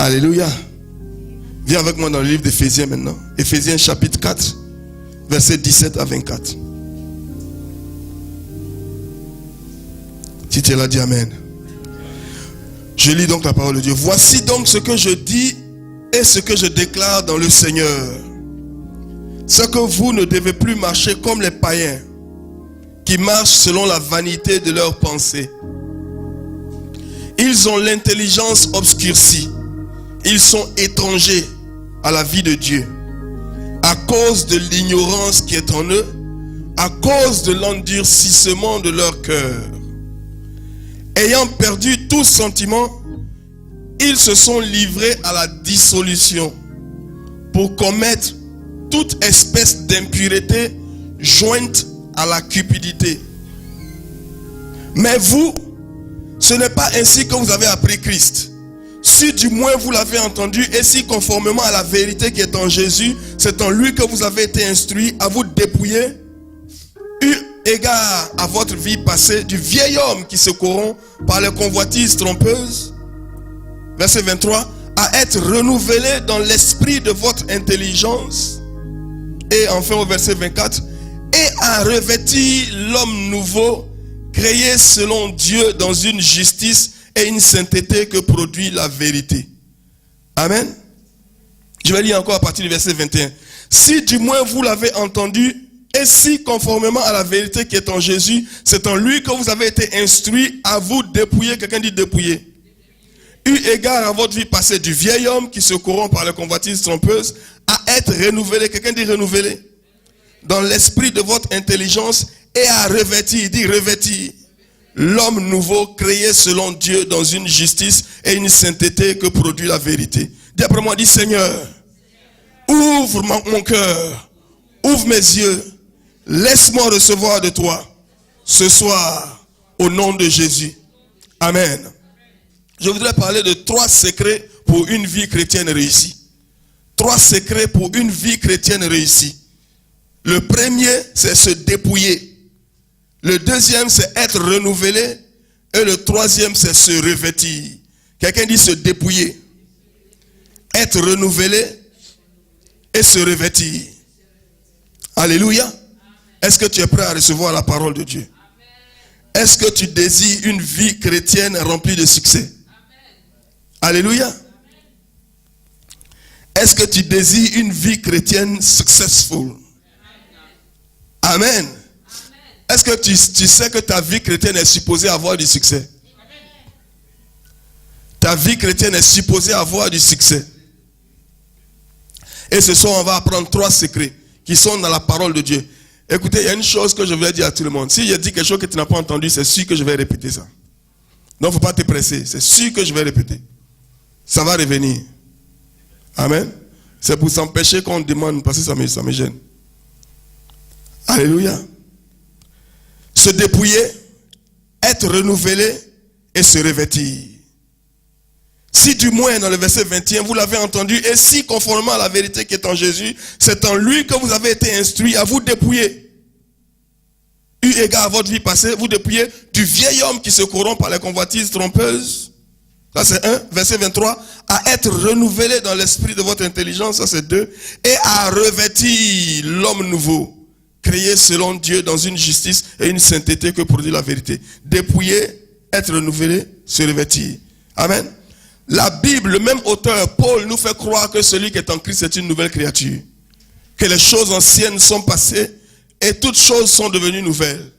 Alléluia. Viens avec moi dans le livre d'Éphésiens maintenant. Éphésiens chapitre 4, versets 17 à 24. Si tu es là, dis Amen. Je lis donc la parole de Dieu. Voici donc ce que je dis et ce que je déclare dans le Seigneur. C'est que vous ne devez plus marcher comme les païens qui marchent selon la vanité de leurs pensées. Ils ont l'intelligence obscurcie. Ils sont étrangers à la vie de Dieu à cause de l'ignorance qui est en eux, à cause de l'endurcissement de leur cœur. Ayant perdu tout sentiment, ils se sont livrés à la dissolution pour commettre toute espèce d'impureté jointe à la cupidité. Mais vous, ce n'est pas ainsi que vous avez appris Christ. Si du moins vous l'avez entendu et si conformément à la vérité qui est en Jésus, c'est en lui que vous avez été instruits à vous dépouiller, eu égard à votre vie passée, du vieil homme qui se corrompt par les convoitises trompeuses. Verset 23, à être renouvelé dans l'esprit de votre intelligence. Et enfin au verset 24, et à revêtir l'homme nouveau, créé selon Dieu dans une justice et une sainteté que produit la vérité. Amen. Je vais lire encore à partir du verset 21. Si du moins vous l'avez entendu, et si conformément à la vérité qui est en Jésus, c'est en lui que vous avez été instruits à vous dépouiller. Quelqu'un dit dépouiller. Eu égard à votre vie passée du vieil homme qui se corrompt par les convoitises trompeuses, à être renouvelé. Quelqu'un dit renouvelé. Dans l'esprit de votre intelligence et à revêtir. Dit revêtir. L'homme nouveau créé selon Dieu dans une justice et une sainteté que produit la vérité. Dis après moi, dis Seigneur, ouvre mon cœur, ouvre mes yeux, laisse-moi recevoir de toi ce soir au nom de Jésus. Amen. Je voudrais parler de 3 secrets pour une vie chrétienne réussie. 3 secrets pour une vie chrétienne réussie. Le premier, c'est se dépouiller. Le deuxième, c'est être renouvelé. Et le troisième, c'est se revêtir. Quelqu'un dit se dépouiller. Être renouvelé et se revêtir. Alléluia. Est-ce que tu es prêt à recevoir la parole de Dieu? Est-ce que tu désires une vie chrétienne remplie de succès? Alléluia. Est-ce que tu désires une vie chrétienne successful? Amen. Est-ce que tu sais que ta vie chrétienne est supposée avoir du succès? Ta vie chrétienne est supposée avoir du succès. Et ce soir, on va apprendre 3 secrets qui sont dans la parole de Dieu. Écoutez, il y a une chose que je voulais dire à tout le monde. Si je dis quelque chose que tu n'as pas entendu, c'est sûr que je vais répéter ça. Donc, il ne faut pas te presser. C'est sûr que je vais répéter. Ça va revenir. Amen. C'est pour s'empêcher qu'on demande, parce que ça me gêne. Alléluia. Se dépouiller, être renouvelé et se revêtir. Si du moins dans le verset 21, vous l'avez entendu, et si conformément à la vérité qui est en Jésus, c'est en lui que vous avez été instruits à vous dépouiller. Eu égard à votre vie passée, vous dépouillez du vieil homme qui se corrompt par les convoitises trompeuses. Ça c'est 1. Verset 23, à être renouvelé dans l'esprit de votre intelligence. Ça c'est 2. Et à revêtir l'homme nouveau, créé selon Dieu dans une justice et une sainteté que produit la vérité. Dépouiller, être renouvelé, se revêtir. Amen. La Bible, le même auteur, Paul, nous fait croire que celui qui est en Christ est une nouvelle créature. Que les choses anciennes sont passées et toutes choses sont devenues nouvelles.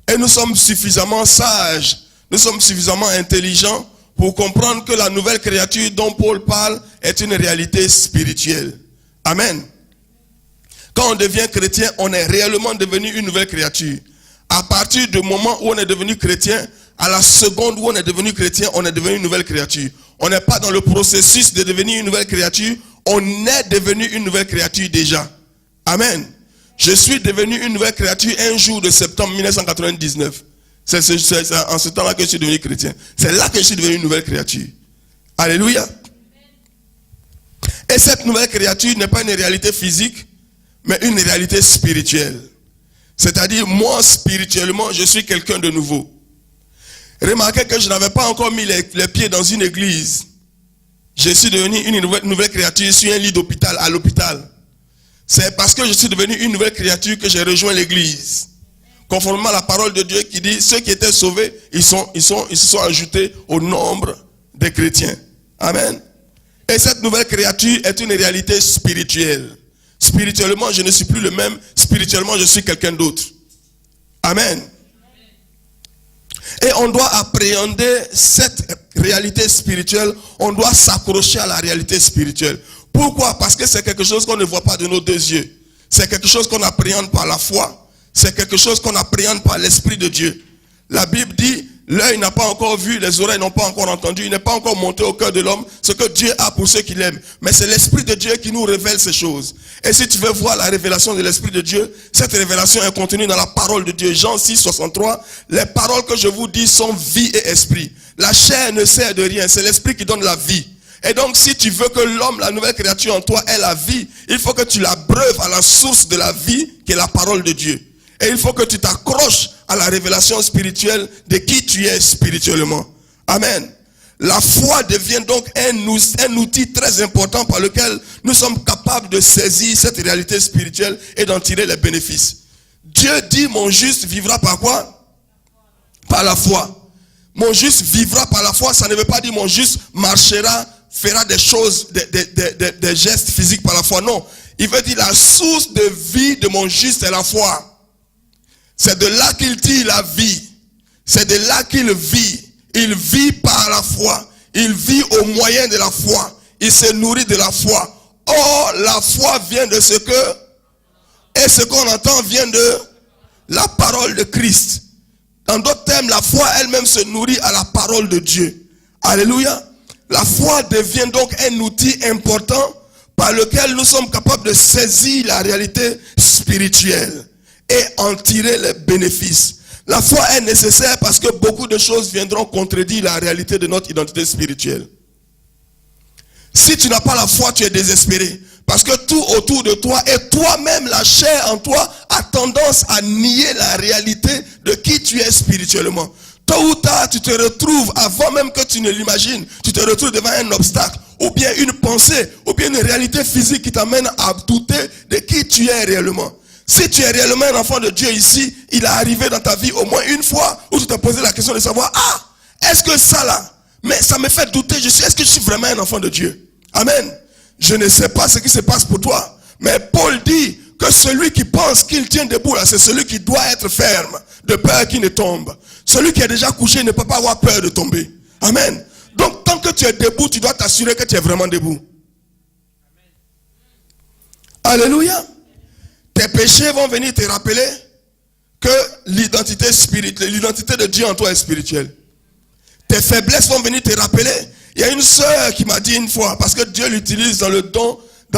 Et nous sommes suffisamment sages, nous sommes suffisamment intelligents pour comprendre que la nouvelle créature dont Paul parle est une réalité spirituelle. Amen. Quand on devient chrétien, on est réellement devenu une nouvelle créature. À partir du moment où on est devenu chrétien, à la seconde où on est devenu chrétien, on est devenu une nouvelle créature. On n'est pas dans le processus de devenir une nouvelle créature, on est devenu une nouvelle créature déjà. Amen. Je suis devenu une nouvelle créature un jour de septembre 1999. C'est en ce temps-là que je suis devenu chrétien. C'est là que je suis devenu une nouvelle créature. Alléluia. Et cette nouvelle créature n'est pas une réalité physique, mais une réalité spirituelle. C'est-à-dire, moi, spirituellement, je suis quelqu'un de nouveau. Remarquez que je n'avais pas encore mis les pieds dans une église je suis devenu une nouvelle créature sur un lit d'hôpital, à l'hôpital. C'est parce que je suis devenu une nouvelle créature que j'ai rejoint l'église. Conformément à la parole de Dieu qui dit, ceux qui étaient sauvés, ils se sont ajoutés au nombre des chrétiens. Amen. Et cette nouvelle créature est une réalité spirituelle. Spirituellement, je ne suis plus le même. Spirituellement, je suis quelqu'un d'autre. Amen. Et on doit appréhender cette réalité spirituelle. On doit s'accrocher à la réalité spirituelle. Pourquoi? Parce que c'est quelque chose qu'on ne voit pas de nos deux yeux. C'est quelque chose qu'on appréhende par la foi. C'est quelque chose qu'on appréhende par l'Esprit de Dieu. La Bible dit, l'œil n'a pas encore vu, les oreilles n'ont pas encore entendu, il n'est pas encore monté au cœur de l'homme ce que Dieu a pour ceux qui l'aiment. Mais c'est l'Esprit de Dieu qui nous révèle ces choses. Et si tu veux voir la révélation de l'Esprit de Dieu, cette révélation est contenue dans la parole de Dieu. Jean 6, 63, les paroles que je vous dis sont vie et esprit. La chair ne sert de rien, c'est l'Esprit qui donne la vie. Et donc si tu veux que l'homme, la nouvelle créature en toi, ait la vie, il faut que tu l'abreuves à la source de la vie qui est la parole de Dieu. Et il faut que tu t'accroches à la révélation spirituelle de qui tu es spirituellement. Amen. La foi devient donc un outil très important par lequel nous sommes capables de saisir cette réalité spirituelle et d'en tirer les bénéfices. Dieu dit, mon juste vivra par quoi? Par la foi. Mon juste vivra par la foi, ça ne veut pas dire mon juste marchera, fera des choses, des gestes physiques par la foi. Non, il veut dire la source de vie de mon juste est la foi. C'est de là qu'il tire la vie. C'est de là qu'il vit. Il vit par la foi. Il vit au moyen de la foi. Il se nourrit de la foi. Or, la foi vient de ce que... Et ce qu'on entend vient de la parole de Christ. En d'autres termes, la foi elle-même se nourrit à la parole de Dieu. Alléluia. La foi devient donc un outil important par lequel nous sommes capables de saisir la réalité spirituelle et en tirer les bénéfices. La foi est nécessaire parce que beaucoup de choses viendront contredire la réalité de notre identité spirituelle. Si tu n'as pas la foi, tu es désespéré. Parce que tout autour de toi et toi-même, la chair en toi, a tendance à nier la réalité de qui tu es spirituellement. Tôt ou tard, tu te retrouves, avant même que tu ne l'imagines, tu te retrouves devant un obstacle, ou bien une pensée, ou bien une réalité physique qui t'amène à douter de qui tu es réellement. Si tu es réellement un enfant de Dieu ici, il est arrivé dans ta vie au moins une fois où tu t'es posé la question de savoir, est-ce que ça là, mais ça me fait douter, est-ce que je suis vraiment un enfant de Dieu? Amen. Je ne sais pas ce qui se passe pour toi, mais Paul dit que celui qui pense qu'il tient debout là, c'est celui qui doit être ferme, de peur qu'il ne tombe. Celui qui est déjà couché ne peut pas avoir peur de tomber. Amen. Donc tant que tu es debout, tu dois t'assurer que tu es vraiment debout. Alléluia. Tes péchés vont venir te rappeler que l'identité spirituelle, l'identité de Dieu en toi est spirituelle. Tes faiblesses vont venir te rappeler. Il y a une sœur qui m'a dit une fois, parce que Dieu l'utilise dans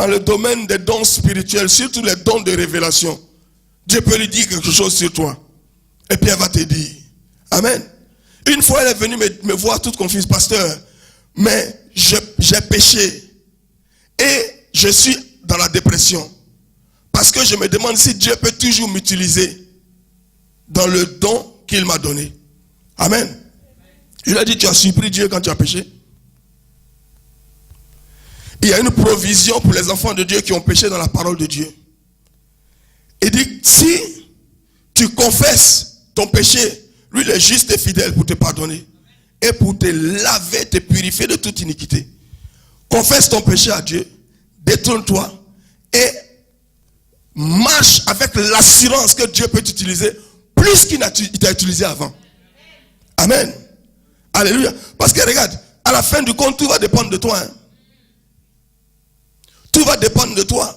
le domaine des dons spirituels, surtout les dons de révélation. Dieu peut lui dire quelque chose sur toi. Et puis elle va te dire. Amen. Une fois elle est venue me voir toute confuse, pasteur, mais j'ai péché. Et je suis dans la dépression. Parce que je me demande si Dieu peut toujours m'utiliser dans le don qu'il m'a donné. Amen. Je lui ai dit, tu as surpris Dieu quand tu as péché? Il y a une provision pour les enfants de Dieu qui ont péché dans la parole de Dieu. Il dit, si tu confesses ton péché, lui il est juste et fidèle pour te pardonner et pour te laver, te purifier de toute iniquité. Confesse ton péché à Dieu, détourne-toi et marche avec l'assurance que Dieu peut t'utiliser plus qu'il t'a utilisé avant. Amen. Alléluia. Parce que regarde, à la fin du compte, tout va dépendre de toi. Tout va dépendre de toi.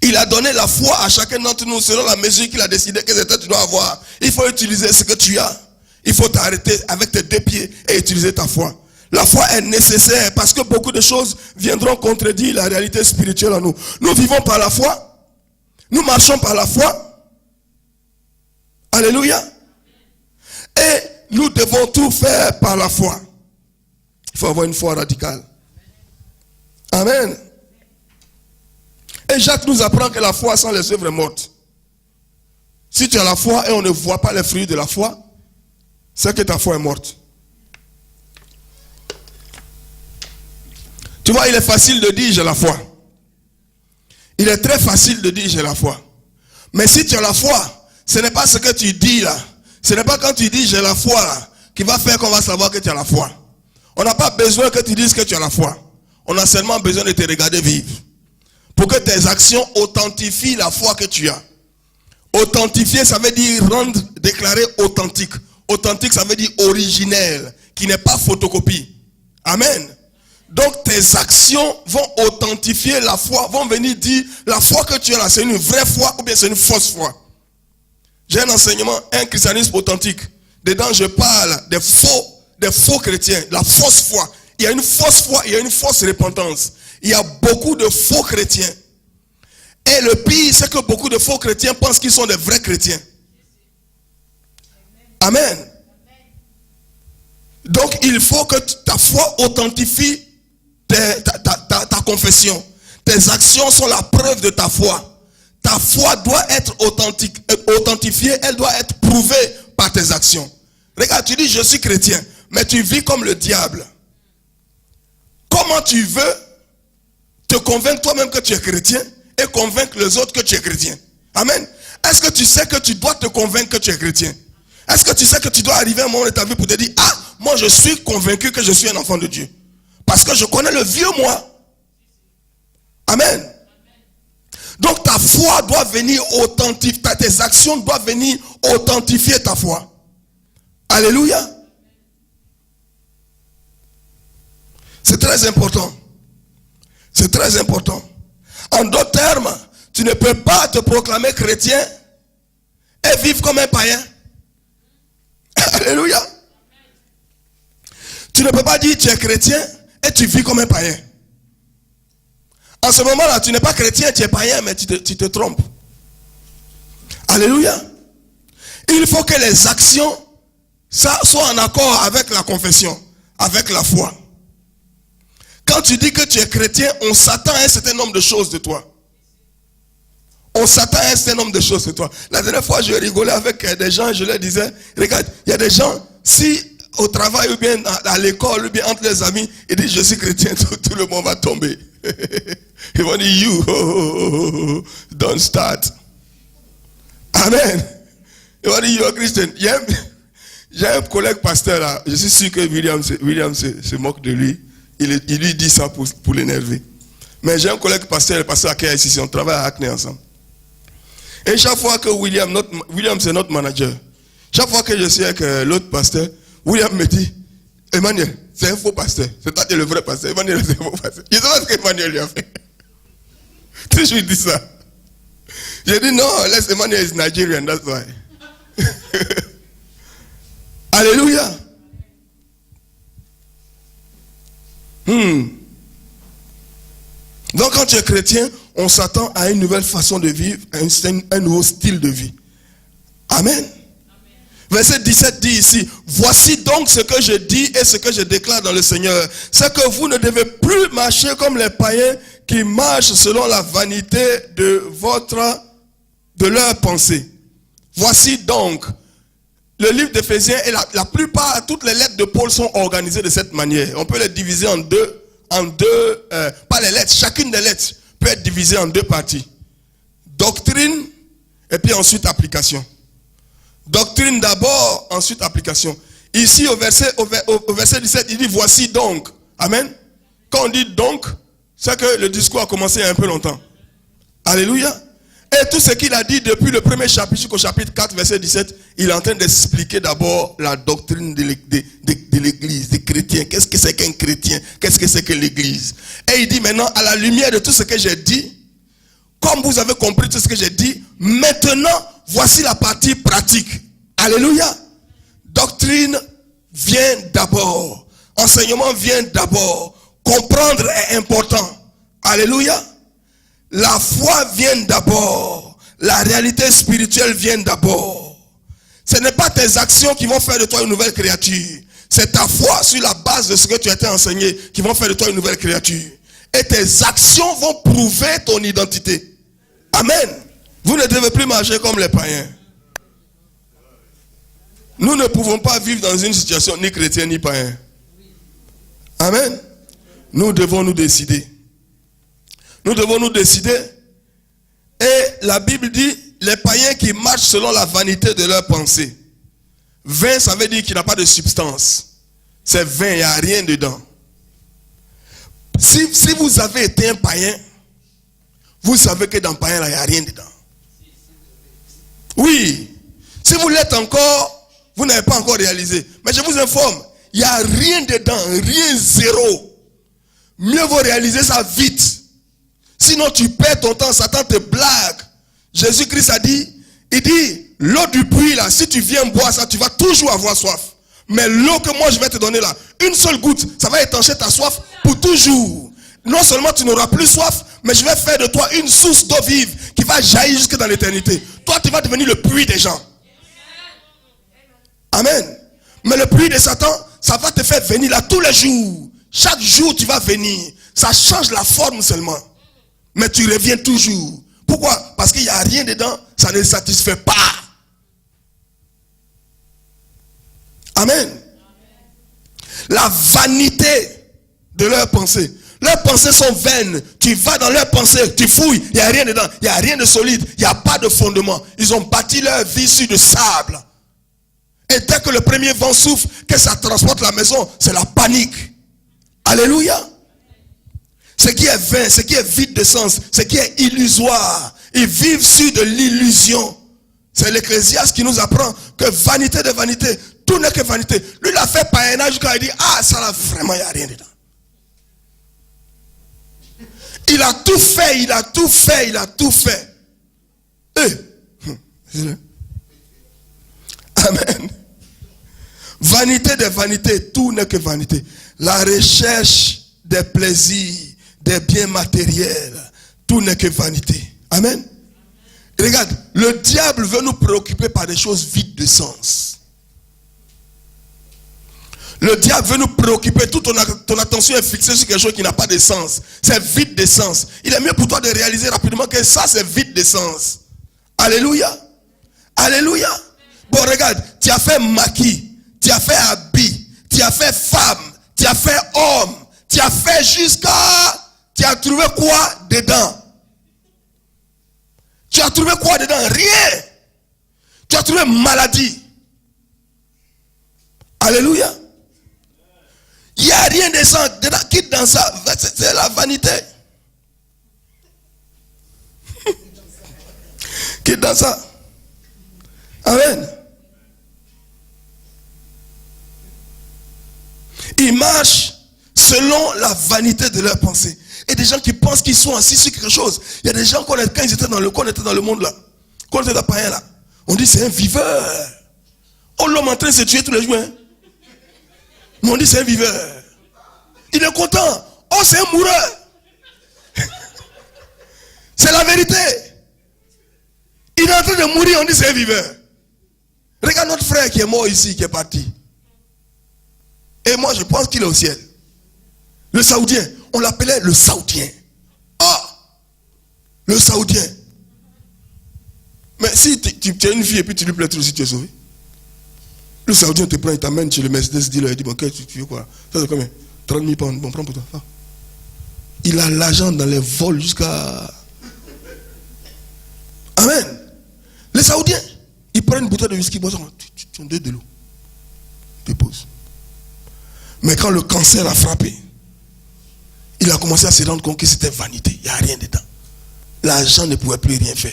Il a donné la foi à chacun d'entre nous selon la mesure qu'il a décidé que tu dois avoir. Il faut utiliser ce que tu as. Il faut t'arrêter avec tes deux pieds et utiliser ta foi. La foi est nécessaire parce que beaucoup de choses viendront contredire la réalité spirituelle en nous. Nous vivons par la foi. Nous marchons par la foi. Alléluia. Et nous devons tout faire par la foi. Il faut avoir une foi radicale. Amen. Et Jacques nous apprend que la foi sans les œuvres est morte. Si tu as la foi et on ne voit pas les fruits de la foi, c'est que ta foi est morte. Tu vois, il est facile de dire j'ai la foi. Il est très facile de dire j'ai la foi. Mais si tu as la foi, ce n'est pas ce que tu dis là. Ce n'est pas quand tu dis j'ai la foi là, qui va faire qu'on va savoir que tu as la foi. On n'a pas besoin que tu dises que tu as la foi. On a seulement besoin de te regarder vivre. Pour que tes actions authentifient la foi que tu as. Authentifier, ça veut dire rendre, déclarer authentique. Authentique, ça veut dire originel, qui n'est pas photocopie. Amen. Donc tes actions vont authentifier la foi, vont venir dire la foi que tu as là, c'est une vraie foi ou bien c'est une fausse foi. J'ai un enseignement, un christianisme authentique. Dedans, je parle des faux chrétiens, la fausse foi. Il y a une fausse foi, il y a une fausse repentance. Il y a beaucoup de faux chrétiens. Et le pire, c'est que beaucoup de faux chrétiens pensent qu'ils sont des vrais chrétiens. Amen. Donc, il faut que ta foi authentifie ta confession. Tes actions sont la preuve de ta foi. Ta foi doit être authentifiée, elle doit être prouvée par tes actions. Regarde, tu dis je suis chrétien, mais tu vis comme le diable. Comment tu veux te convaincre toi-même que tu es chrétien et convaincre les autres que tu es chrétien? Amen. Est-ce que tu sais que tu dois te convaincre que tu es chrétien? Est-ce que tu sais que tu dois arriver à un moment de ta vie pour te dire, ah, moi je suis convaincu que je suis un enfant de Dieu. Parce que je connais le vieux moi. Amen. Donc ta foi doit venir authentifier, tes actions doivent venir authentifier ta foi. Alléluia. C'est très important. C'est très important. En d'autres termes, tu ne peux pas te proclamer chrétien et vivre comme un païen. Alléluia. Tu ne peux pas dire tu es chrétien et tu vis comme un païen. En ce moment-là, tu n'es pas chrétien, tu es païen, mais tu te trompes. Alléluia. Il faut que les actions soient en accord avec la confession, avec la foi. Quand tu dis que tu es chrétien, on s'attend à un certain nombre de choses de toi. On s'attend à un certain nombre de choses de toi. La dernière fois, je rigolais avec des gens, je leur disais, regarde, il y a des gens, si au travail ou bien à l'école ou bien entre les amis, ils disent je suis chrétien, tout le monde va tomber. Ils vont dire you, don't start. Amen. Ils vont dire you are Christian. J'ai un collègue pasteur là, je suis sûr que William se moque de lui. Il lui dit ça pour l'énerver. Mais j'ai un collègue pasteur, le pasteur à KICC, on travaille à Acne ensemble. Et chaque fois que William c'est notre manager, chaque fois que je suis avec l'autre pasteur, William me dit, Emmanuel, c'est un faux pasteur. C'est toi qui es le vrai pasteur. Emmanuel, c'est un faux pasteur. Je ne sais pas ce qu'Emmanuel lui a fait. Toujours il dit ça. J'ai dit non, unless Emmanuel is Nigerian, that's why. Alléluia. Donc quand tu es chrétien, on s'attend à une nouvelle façon de vivre, à un nouveau style de vie. Amen. Verset 17 dit ici, voici donc ce que je dis et ce que je déclare dans le Seigneur. C'est que vous ne devez plus marcher comme les païens qui marchent selon la vanité de leur pensée. Voici donc, le livre d'Éphésiens et la plupart, toutes les lettres de Paul sont organisées de cette manière. On peut les diviser en deux, pas les lettres, chacune des lettres peut être divisée en deux parties. Doctrine et puis ensuite application. Doctrine d'abord, ensuite application. Ici au verset 17, il dit voici donc. Amen. Quand on dit donc, c'est que le discours a commencé il y a un peu longtemps. Alléluia. Et tout ce qu'il a dit depuis le premier chapitre jusqu'au chapitre 4, verset 17, il est en train d'expliquer d'abord la doctrine de l'église, des chrétiens. Qu'est-ce que c'est qu'un chrétien? Qu'est-ce que c'est que l'église? Et il dit maintenant, à la lumière de tout ce que j'ai dit, comme vous avez compris tout ce que j'ai dit, maintenant, voici la partie pratique. Alléluia. Doctrine vient d'abord. Enseignement vient d'abord. Comprendre est important. Alléluia. La foi vient d'abord. La réalité spirituelle vient d'abord. Ce n'est pas tes actions qui vont faire de toi une nouvelle créature. C'est ta foi sur la base de ce que tu as été enseigné qui vont faire de toi une nouvelle créature. Et tes actions vont prouver ton identité. Amen. Vous ne devez plus marcher comme les païens. Nous ne pouvons pas vivre dans une situation ni chrétienne ni païen. Amen. Nous devons nous décider. Nous devons nous décider. Et la Bible dit, les païens qui marchent selon la vanité de leurs pensées. Vain, ça veut dire qu'il n'a pas de substance. C'est vain, il n'y a rien dedans. Si vous avez été un païen, vous savez que dans le païen, il n'y a rien dedans. Oui. Si vous l'êtes encore, vous n'avez pas encore réalisé. Mais je vous informe, il n'y a rien dedans, rien, zéro. Mieux vaut réaliser ça vite. Sinon tu perds ton temps, Satan te blague. Jésus-Christ a dit, il dit, l'eau du puits là, si tu viens boire ça, tu vas toujours avoir soif. Mais l'eau que moi je vais te donner là, une seule goutte, ça va étancher ta soif pour toujours. Non seulement tu n'auras plus soif, mais je vais faire de toi une source d'eau vive qui va jaillir jusque dans l'éternité. Toi tu vas devenir le puits des gens. Amen. Mais le puits de Satan, ça va te faire venir là tous les jours. Chaque jour tu vas venir. Ça change la forme seulement. Mais tu reviens toujours. Pourquoi? Parce qu'il n'y a rien dedans, ça ne satisfait pas. Amen. La vanité de leurs pensées. Leurs pensées sont vaines. Tu vas dans leurs pensées, tu fouilles, il n'y a rien dedans, il n'y a rien de solide, il n'y a pas de fondement. Ils ont bâti leur vie sur du sable. Et dès que le premier vent souffle, que ça transporte la maison, c'est la panique. Alléluia. Ce qui est vain, ce qui est vide de sens, ce qui est illusoire. Ils vivent sur de l'illusion. C'est l'Ecclésiaste qui nous apprend que vanité de vanité, tout n'est que vanité. Lui, il a fait païennage quand il dit, ah, ça là, vraiment, il n'y a rien dedans. Il a tout fait, il a tout fait, il a tout fait. Amen. Vanité de vanité, tout n'est que vanité. La recherche des plaisirs, des biens matériels, tout n'est que vanité. Amen. Et regarde, le diable veut nous préoccuper par des choses vides de sens. Le diable veut nous préoccuper, toute ton attention est fixée sur quelque chose qui n'a pas de sens. C'est vide de sens. Il est mieux pour toi de réaliser rapidement que ça c'est vide de sens. Alléluia. Alléluia. Bon, regarde, tu as fait maquis, tu as fait habit, tu as fait femme, tu as fait homme, tu as fait jusqu'à... Tu as trouvé quoi dedans? Tu as trouvé quoi dedans? Rien. Tu as trouvé maladie. Alléluia. Il n'y a rien de ça dedans. Quitte dans ça. C'est la vanité. Quitte dans ça. Amen. Ils marchent selon la vanité de leurs pensées. Et des gens qui pensent qu'ils sont assis sur quelque chose. Il y a des gens, quand ils étaient dans le monde là, quand on était dans le païen là, on dit c'est un viveur. On l'homme en train de se tuer tous les jours. Hein? Mais on dit c'est un viveur. Il est content. Oh, c'est un moureur. C'est la vérité. Il est en train de mourir, on dit c'est un viveur. Regarde notre frère qui est mort ici, qui est parti. Et moi je pense qu'il est au ciel. Le Saoudien, on l'appelait le Saoudien. Ah, le Saoudien. Mais si tu as une fille et puis tu lui plais trop, si tu es sauvé. Le Saoudien te prend, il t'amène chez le Mercedes dealer, il dit, bon, qu'est-ce que tu veux quoi? Ça c'est combien? 30 000 pounds, bon, prends pour toi. Ah. Il a l'argent dans les vols jusqu'à... Amen. Les Saoudiens, ils prennent une bouteille de whisky, tu en donnes de l'eau. Dépose. Mais quand le cancer a frappé, il a commencé à se rendre compte que c'était vanité. Il n'y a rien dedans. L'argent ne pouvait plus rien faire.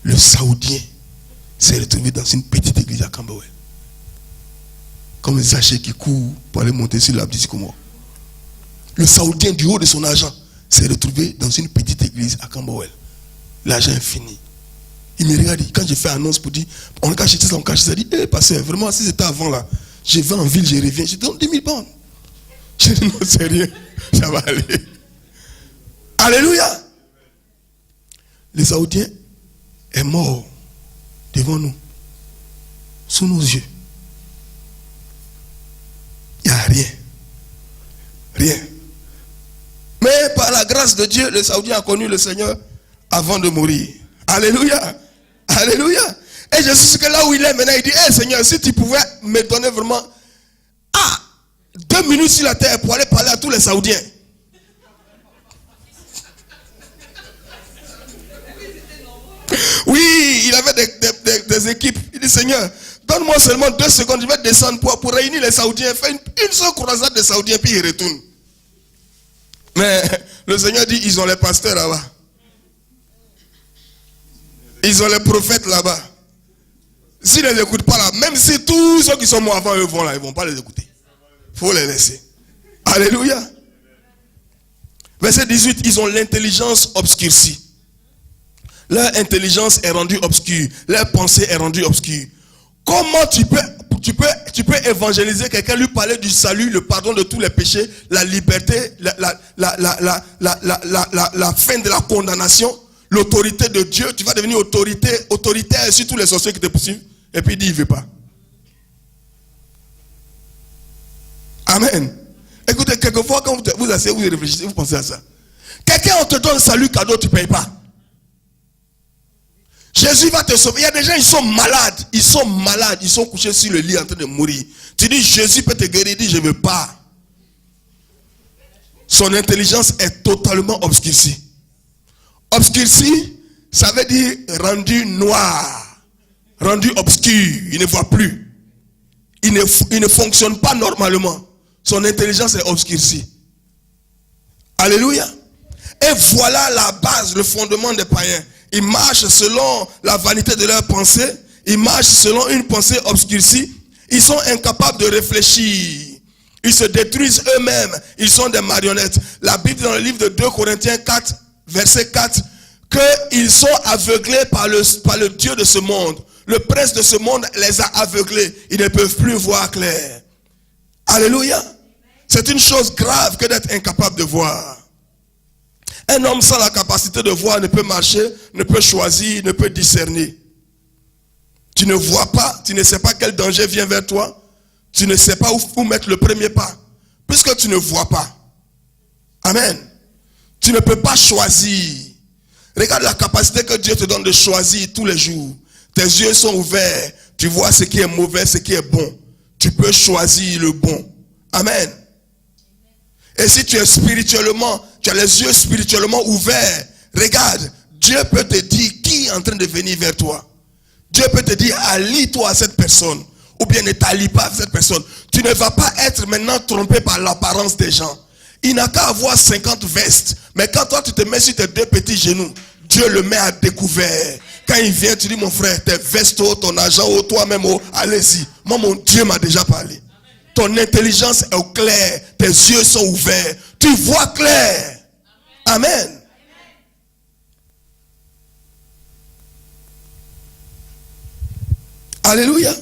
Le Saoudien s'est retrouvé dans une petite église à Camberwell. Comme un sachet qui court pour aller monter sur l'arbre du sycomore. Le Saoudien, du haut de son argent, s'est retrouvé dans une petite église à Camberwell. L'argent est fini. Il me regarde, quand j'ai fait annonce pour dire, on a acheté ça, on a acheté ça, il dit, pasteur, vraiment, si c'était avant là, je vais en ville, je reviens, je donne 10 000 pounds. Je dis, non, c'est rien, ça va aller. Alléluia. Le Saoudien est mort devant nous, sous nos yeux. Il n'y a rien. Rien. Mais par la grâce de Dieu, le Saoudien a connu le Seigneur avant de mourir. Alléluia. Alléluia. Et je suis sûr que là où il est maintenant, il dit, hey, Seigneur, si tu pouvais me donner vraiment 2 minutes sur la terre pour aller parler à tous les Saoudiens. il avait des équipes. Il dit, Seigneur, donne-moi seulement 2 secondes, je vais descendre pour réunir les Saoudiens, faire une seule croisade des Saoudiens, puis ils retournent. Mais le Seigneur dit, ils ont les pasteurs là-bas. Ils ont les prophètes là-bas. S'ils ne les écoutent pas là, même si tous ceux qui sont morts avant eux vont là, ils ne vont pas les écouter. Il faut les laisser. Alléluia. Verset 18, ils ont l'intelligence obscurcie. Leur intelligence est rendue obscure. Leur pensée est rendue obscure. Comment tu peux évangéliser quelqu'un, lui parler du salut, le pardon de tous les péchés, la liberté, la fin de la condamnation, l'autorité de Dieu. Tu vas devenir autoritaire sur tous les sorciers qui te poursuivent. Et puis il dit, il ne veut pas. Amen. Écoutez, quelquefois quand vous asseyez, vous réfléchissez, vous pensez à ça. Quelqu'un, on te donne salut cadeau, tu ne payes pas. Jésus va te sauver. Il y a des gens, ils sont malades, ils sont couchés sur le lit en train de mourir. Tu dis, Jésus peut te guérir, il dit, je ne veux pas. Son intelligence est totalement obscurcie. Obscurcie, ça veut dire rendu noir, rendu obscur, il ne voit plus. Il ne fonctionne pas normalement. Son intelligence est obscurcie. Alléluia. Et voilà la base, le fondement des païens. Ils marchent selon la vanité de leurs pensées. Ils marchent selon une pensée obscurcie. Ils sont incapables de réfléchir. Ils se détruisent eux-mêmes. Ils sont des marionnettes. La Bible dans le livre de 2 Corinthiens 4, verset 4, qu'ils sont aveuglés par le Dieu de ce monde. Le prince de ce monde les a aveuglés. Ils ne peuvent plus voir clair. Alléluia. C'est une chose grave que d'être incapable de voir. Un homme sans la capacité de voir ne peut marcher, ne peut choisir, ne peut discerner. Tu ne vois pas, tu ne sais pas quel danger vient vers toi. Tu ne sais pas où mettre le premier pas. Puisque tu ne vois pas. Amen. Tu ne peux pas choisir. Regarde la capacité que Dieu te donne de choisir tous les jours. Tes yeux sont ouverts. Tu vois ce qui est mauvais, ce qui est bon. Tu peux choisir le bon. Amen. Et si tu es spirituellement, tu as les yeux spirituellement ouverts, regarde, Dieu peut te dire qui est en train de venir vers toi. Dieu peut te dire, allie-toi à cette personne. Ou bien ne t'allie pas à cette personne. Tu ne vas pas être maintenant trompé par l'apparence des gens. Il n'a qu'à avoir 50 vestes. Mais quand toi tu te mets sur tes 2 petits genoux, Dieu le met à découvert. Quand il vient, tu dis, mon frère, tes vestes, ton argent, toi-même, allez-y. Moi, mon Dieu m'a déjà parlé. Ton intelligence est au clair. Tes yeux sont ouverts. Tu vois clair. Amen. Alléluia.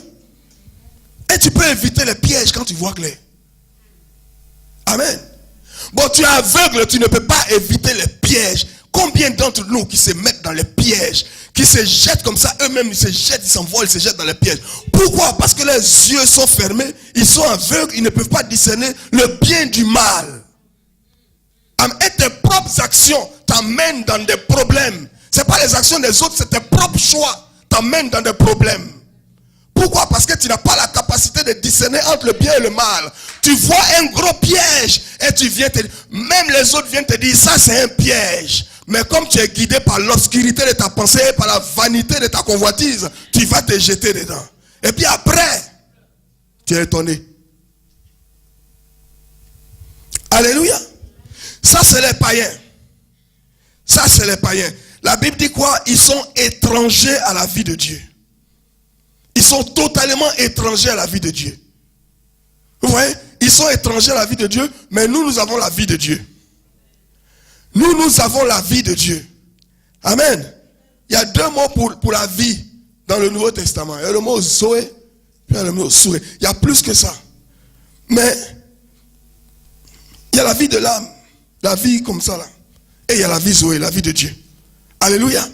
Et tu peux éviter les pièges quand tu vois clair. Amen. Bon, tu es aveugle, tu ne peux pas éviter les pièges. Combien d'entre nous qui se mettent dans les pièges, qui se jettent comme ça, eux-mêmes ils se jettent, ils s'envolent, ils se jettent dans les pièges. Pourquoi? Parce que leurs yeux sont fermés, ils sont aveugles, ils ne peuvent pas discerner le bien du mal. Et tes propres actions t'amènent dans des problèmes. Ce n'est pas les actions des autres, c'est tes propres choix t'amènent dans des problèmes. Pourquoi? Parce que tu n'as pas la capacité de discerner entre le bien et le mal. Tu vois un gros piège et tu viens même les autres viennent te dire ça c'est un piège. Mais comme tu es guidé par l'obscurité de ta pensée, par la vanité de ta convoitise, tu vas te jeter dedans. Et puis après, tu es étonné. Alléluia. Ça c'est les païens. Ça c'est les païens. La Bible dit quoi? Ils sont étrangers à la vie de Dieu. Ils sont totalement étrangers à la vie de Dieu. Vous voyez? Ils sont étrangers à la vie de Dieu, mais nous avons la vie de Dieu. Nous avons la vie de Dieu. Amen. Il y a 2 mots pour la vie dans le Nouveau Testament. Il y a le mot Zoé, puis il y a le mot Soué. Il y a plus que ça. Mais il y a la vie de l'âme, la vie comme ça là. Et il y a la vie Zoé, la vie de Dieu. Alléluia.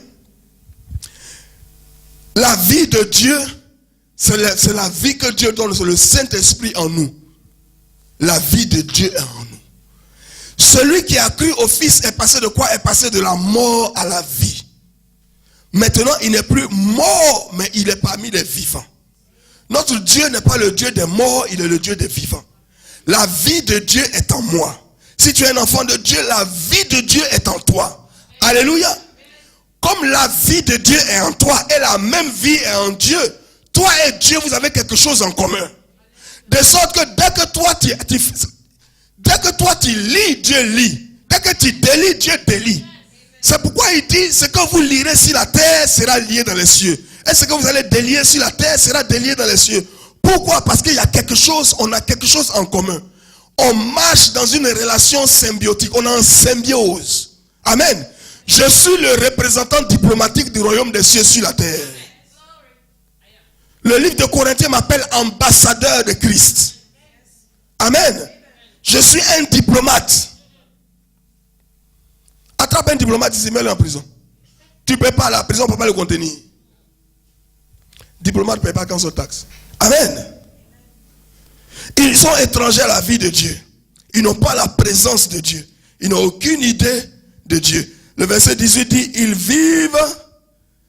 La vie de Dieu, c'est la vie que Dieu donne, c'est le Saint-Esprit en nous. La vie de Dieu est en nous. Celui qui a cru au Fils est passé de quoi? Est passé de la mort à la vie. Maintenant, il n'est plus mort, mais il est parmi les vivants. Notre Dieu n'est pas le Dieu des morts, il est le Dieu des vivants. La vie de Dieu est en moi. Si tu es un enfant de Dieu, la vie de Dieu est en toi. Alléluia. comme la vie de Dieu est en toi et la même vie est en Dieu, toi et Dieu, vous avez quelque chose en commun. De sorte que dès que toi tu lis, Dieu lit. Dès que tu délis, Dieu délie. C'est pourquoi il dit, ce que vous lirez sur la terre sera lié dans les cieux. Et ce que vous allez délier sur la terre sera délié dans les cieux. Pourquoi? Parce qu'il y a quelque chose, on a quelque chose en commun. On marche dans une relation symbiotique. On est en symbiose. Amen. Je suis le représentant diplomatique du royaume des cieux sur la terre. Le livre de Corinthiens m'appelle ambassadeur de Christ. Amen. Je suis un diplomate. Attrape un diplomate ici, mets-le en prison. Tu ne paies pas la prison, on ne peut pas le contenir. Diplomate ne paie pas qu'un seul taxe. Amen. Ils sont étrangers à la vie de Dieu. Ils n'ont pas la présence de Dieu. Ils n'ont aucune idée de Dieu. Le verset 18 dit, ils vivent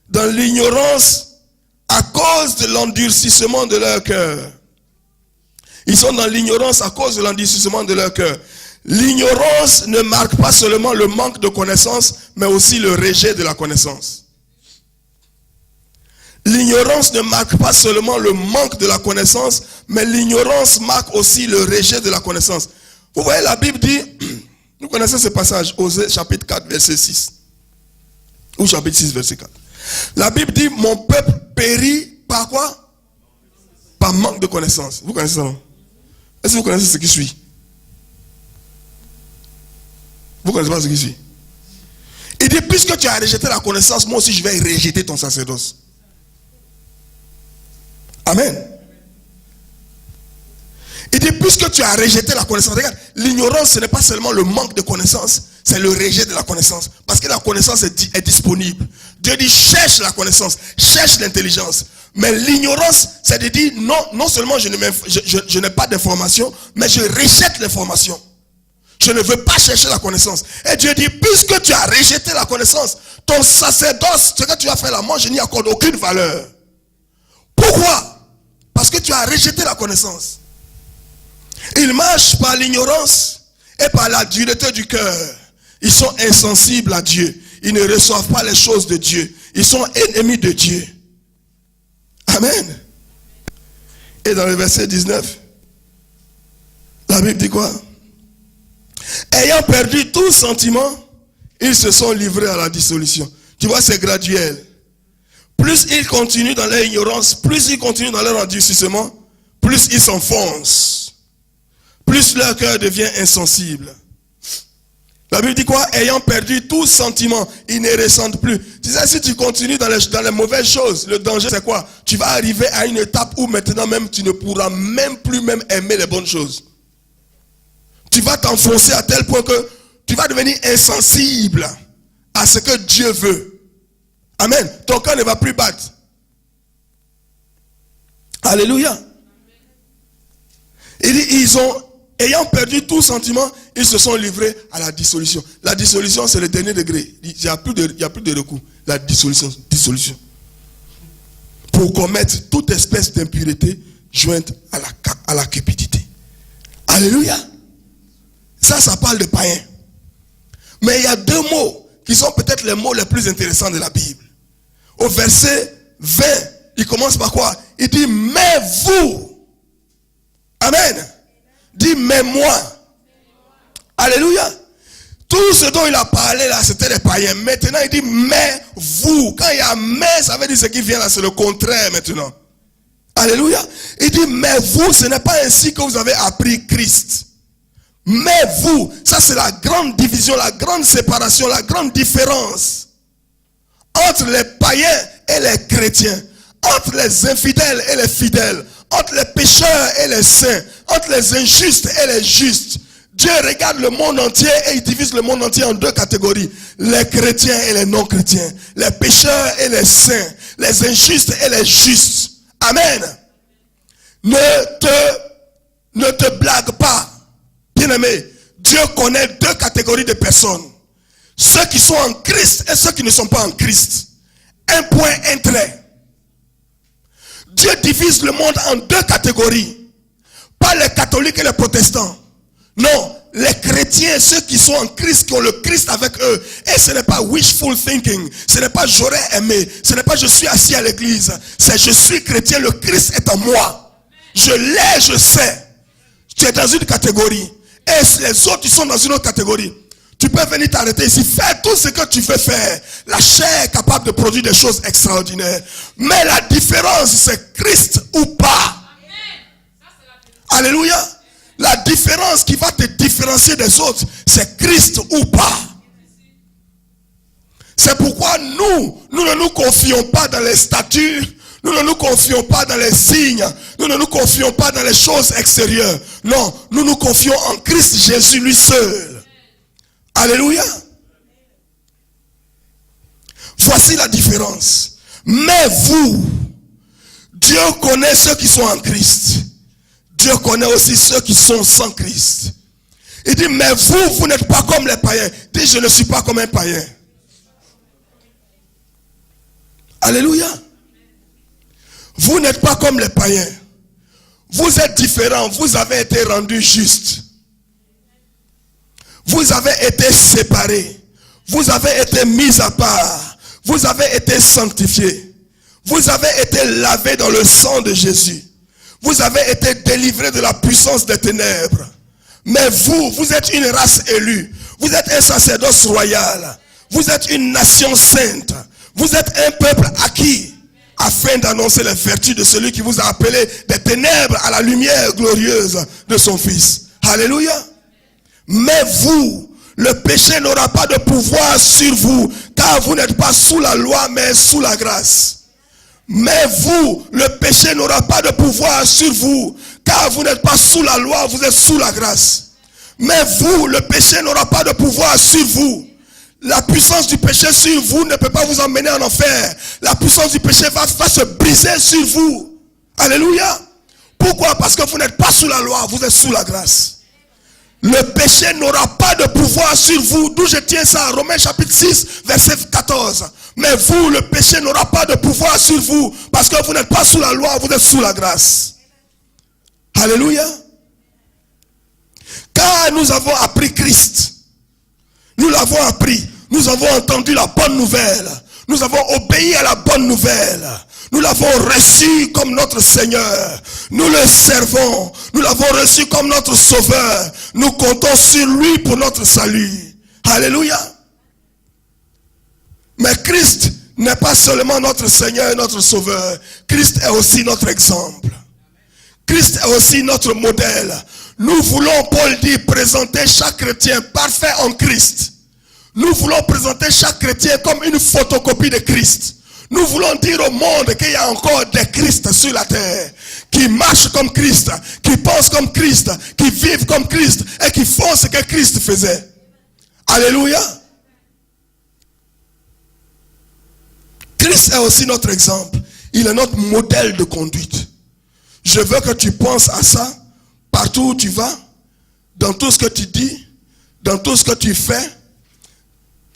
dans l'ignorance à cause de l'endurcissement de leur cœur. Ils sont dans l'ignorance à cause de l'endurcissement de leur cœur. L'ignorance ne marque pas seulement le manque de connaissance, mais aussi le rejet de la connaissance. L'ignorance ne marque pas seulement le manque de la connaissance, mais l'ignorance marque aussi le rejet de la connaissance. Vous voyez, la Bible dit, vous connaissez ce passage, Osée chapitre 4, verset 6. Ou chapitre 6, verset 4. La Bible dit, mon peuple périt par quoi? Par manque de connaissance. Vous connaissez ça, non? Est-ce que vous connaissez ce qui suit? Vous ne connaissez pas ce qui suit? Il dit, puisque tu as rejeté la connaissance, moi aussi je vais rejeter ton sacerdoce. Amen. Il dit, puisque tu as rejeté la connaissance, regarde, l'ignorance, ce n'est pas seulement le manque de connaissance, c'est le rejet de la connaissance. Parce que la connaissance est disponible. Dieu dit, cherche la connaissance, cherche l'intelligence. Mais l'ignorance, c'est de dire, non seulement je n'ai pas d'information, mais je rejette l'information. Je ne veux pas chercher la connaissance. Et Dieu dit, puisque tu as rejeté la connaissance, ton sacerdoce, ce que tu as fait là, moi je n'y accorde aucune valeur. Pourquoi? Parce que tu as rejeté la connaissance. Ils marchent par l'ignorance et par la dureté du cœur. Ils sont insensibles à Dieu. Ils ne reçoivent pas les choses de Dieu. Ils sont ennemis de Dieu. Amen. Et dans le verset 19, la Bible dit quoi? Ayant perdu tout sentiment, ils se sont livrés à la dissolution. Tu vois, c'est graduel. Plus ils continuent dans leur ignorance, plus ils continuent dans leur endurcissement, plus ils s'enfoncent. Plus leur cœur devient insensible. La Bible dit quoi? Ayant perdu tout sentiment, ils ne ressentent plus. Tu sais, si tu continues dans les mauvaises choses, le danger c'est quoi? Tu vas arriver à une étape où maintenant même tu ne pourras même plus aimer les bonnes choses. Tu vas t'enfoncer à tel point que tu vas devenir insensible à ce que Dieu veut. Amen. Ton cœur ne va plus battre. Alléluia. Il dit, ayant perdu tout sentiment, ils se sont livrés à la dissolution. La dissolution, c'est le dernier degré. Il n'y a plus de recours. La dissolution. Pour commettre toute espèce d'impureté jointe à la cupidité. Alléluia. Ça parle de païens. Mais il y a deux mots qui sont peut-être les mots les plus intéressants de la Bible. Au verset 20, il commence par quoi? Il dit, mais vous. Amen. Dit, mais moi. Alléluia. Tout ce dont il a parlé là, c'était les païens. Maintenant, il dit, mais vous. Quand il y a mais, ça veut dire ce qui vient là, c'est le contraire maintenant. Alléluia. Il dit, mais vous, ce n'est pas ainsi que vous avez appris Christ. Mais vous, ça c'est la grande division, la grande séparation, la grande différence entre les païens et les chrétiens, entre les infidèles et les fidèles, entre les pécheurs et les saints, entre les injustes et les justes. Dieu regarde le monde entier et il divise le monde entier en deux catégories. Les chrétiens et les non-chrétiens. Les pécheurs et les saints. Les injustes et les justes. Amen. Ne te blague pas. Bien-aimé, Dieu connaît deux catégories de personnes. Ceux qui sont en Christ et ceux qui ne sont pas en Christ. Un point, un trait. Dieu divise le monde en deux catégories. Pas les catholiques et les protestants. Non, les chrétiens, ceux qui sont en Christ, qui ont le Christ avec eux, et ce n'est pas wishful thinking, ce n'est pas j'aurais aimé, ce n'est pas je suis assis à l'église, c'est je suis chrétien, le Christ est en moi. Je l'ai, je sais. Tu es dans une catégorie, et les autres ils sont dans une autre catégorie. Tu peux venir t'arrêter ici, faire tout ce que tu veux faire. La chair est capable de produire des choses extraordinaires. Mais la différence, c'est Christ ou pas. Alléluia. La différence qui va te différencier des autres, c'est Christ ou pas. C'est pourquoi nous ne nous confions pas dans les statuts, nous ne nous confions pas dans les signes, nous ne nous confions pas dans les choses extérieures. Non, nous nous confions en Christ Jésus lui seul. Alléluia. Voici la différence. Mais vous, Dieu connaît ceux qui sont en Christ. Dieu connaît aussi ceux qui sont sans Christ. Il dit, mais vous n'êtes pas comme les païens. Il dit, je ne suis pas comme un païen. Alléluia. Vous n'êtes pas comme les païens. Vous êtes différents. Vous avez été rendus justes. Vous avez été séparés. Vous avez été mis à part. Vous avez été sanctifiés. Vous avez été lavés dans le sang de Jésus. Vous avez été délivrés de la puissance des ténèbres. Mais vous êtes une race élue. Vous êtes un sacerdoce royal. Vous êtes une nation sainte. Vous êtes un peuple acquis afin d'annoncer les vertus de celui qui vous a appelé des ténèbres à la lumière glorieuse de son Fils. Alléluia. Mais vous, le péché n'aura pas de pouvoir sur vous, car vous n'êtes pas sous la loi, mais sous la grâce. Mais vous, le péché n'aura pas de pouvoir sur vous, car vous n'êtes pas sous la loi, vous êtes sous la grâce. Mais vous, le péché n'aura pas de pouvoir sur vous. La puissance du péché sur vous ne peut pas vous emmener en enfer. La puissance du péché va se briser sur vous. Alléluia. Pourquoi? Parce que vous n'êtes pas sous la loi, vous êtes sous la grâce. Le péché n'aura pas de pouvoir sur vous. D'où je tiens ça, Romains chapitre 6, verset 14. Mais vous, le péché n'aura pas de pouvoir sur vous. Parce que vous n'êtes pas sous la loi, vous êtes sous la grâce. Alléluia. Car nous avons appris Christ. Nous l'avons appris. Nous avons entendu la bonne nouvelle. Nous avons obéi à la bonne nouvelle. Nous l'avons reçu comme notre Seigneur. Nous le servons. Nous l'avons reçu comme notre Sauveur. Nous comptons sur lui pour notre salut. Alléluia. Mais Christ n'est pas seulement notre Seigneur et notre Sauveur. Christ est aussi notre exemple. Christ est aussi notre modèle. Nous voulons, Paul dit, présenter chaque chrétien parfait en Christ. Nous voulons présenter chaque chrétien comme une photocopie de Christ. Nous voulons dire au monde qu'il y a encore des Christ sur la terre, qui marchent comme Christ, qui pensent comme Christ, qui vivent comme Christ et qui font ce que Christ faisait. Alléluia. Christ est aussi notre exemple. Il est notre modèle de conduite. Je veux que tu penses à ça partout où tu vas, dans tout ce que tu dis, dans tout ce que tu fais,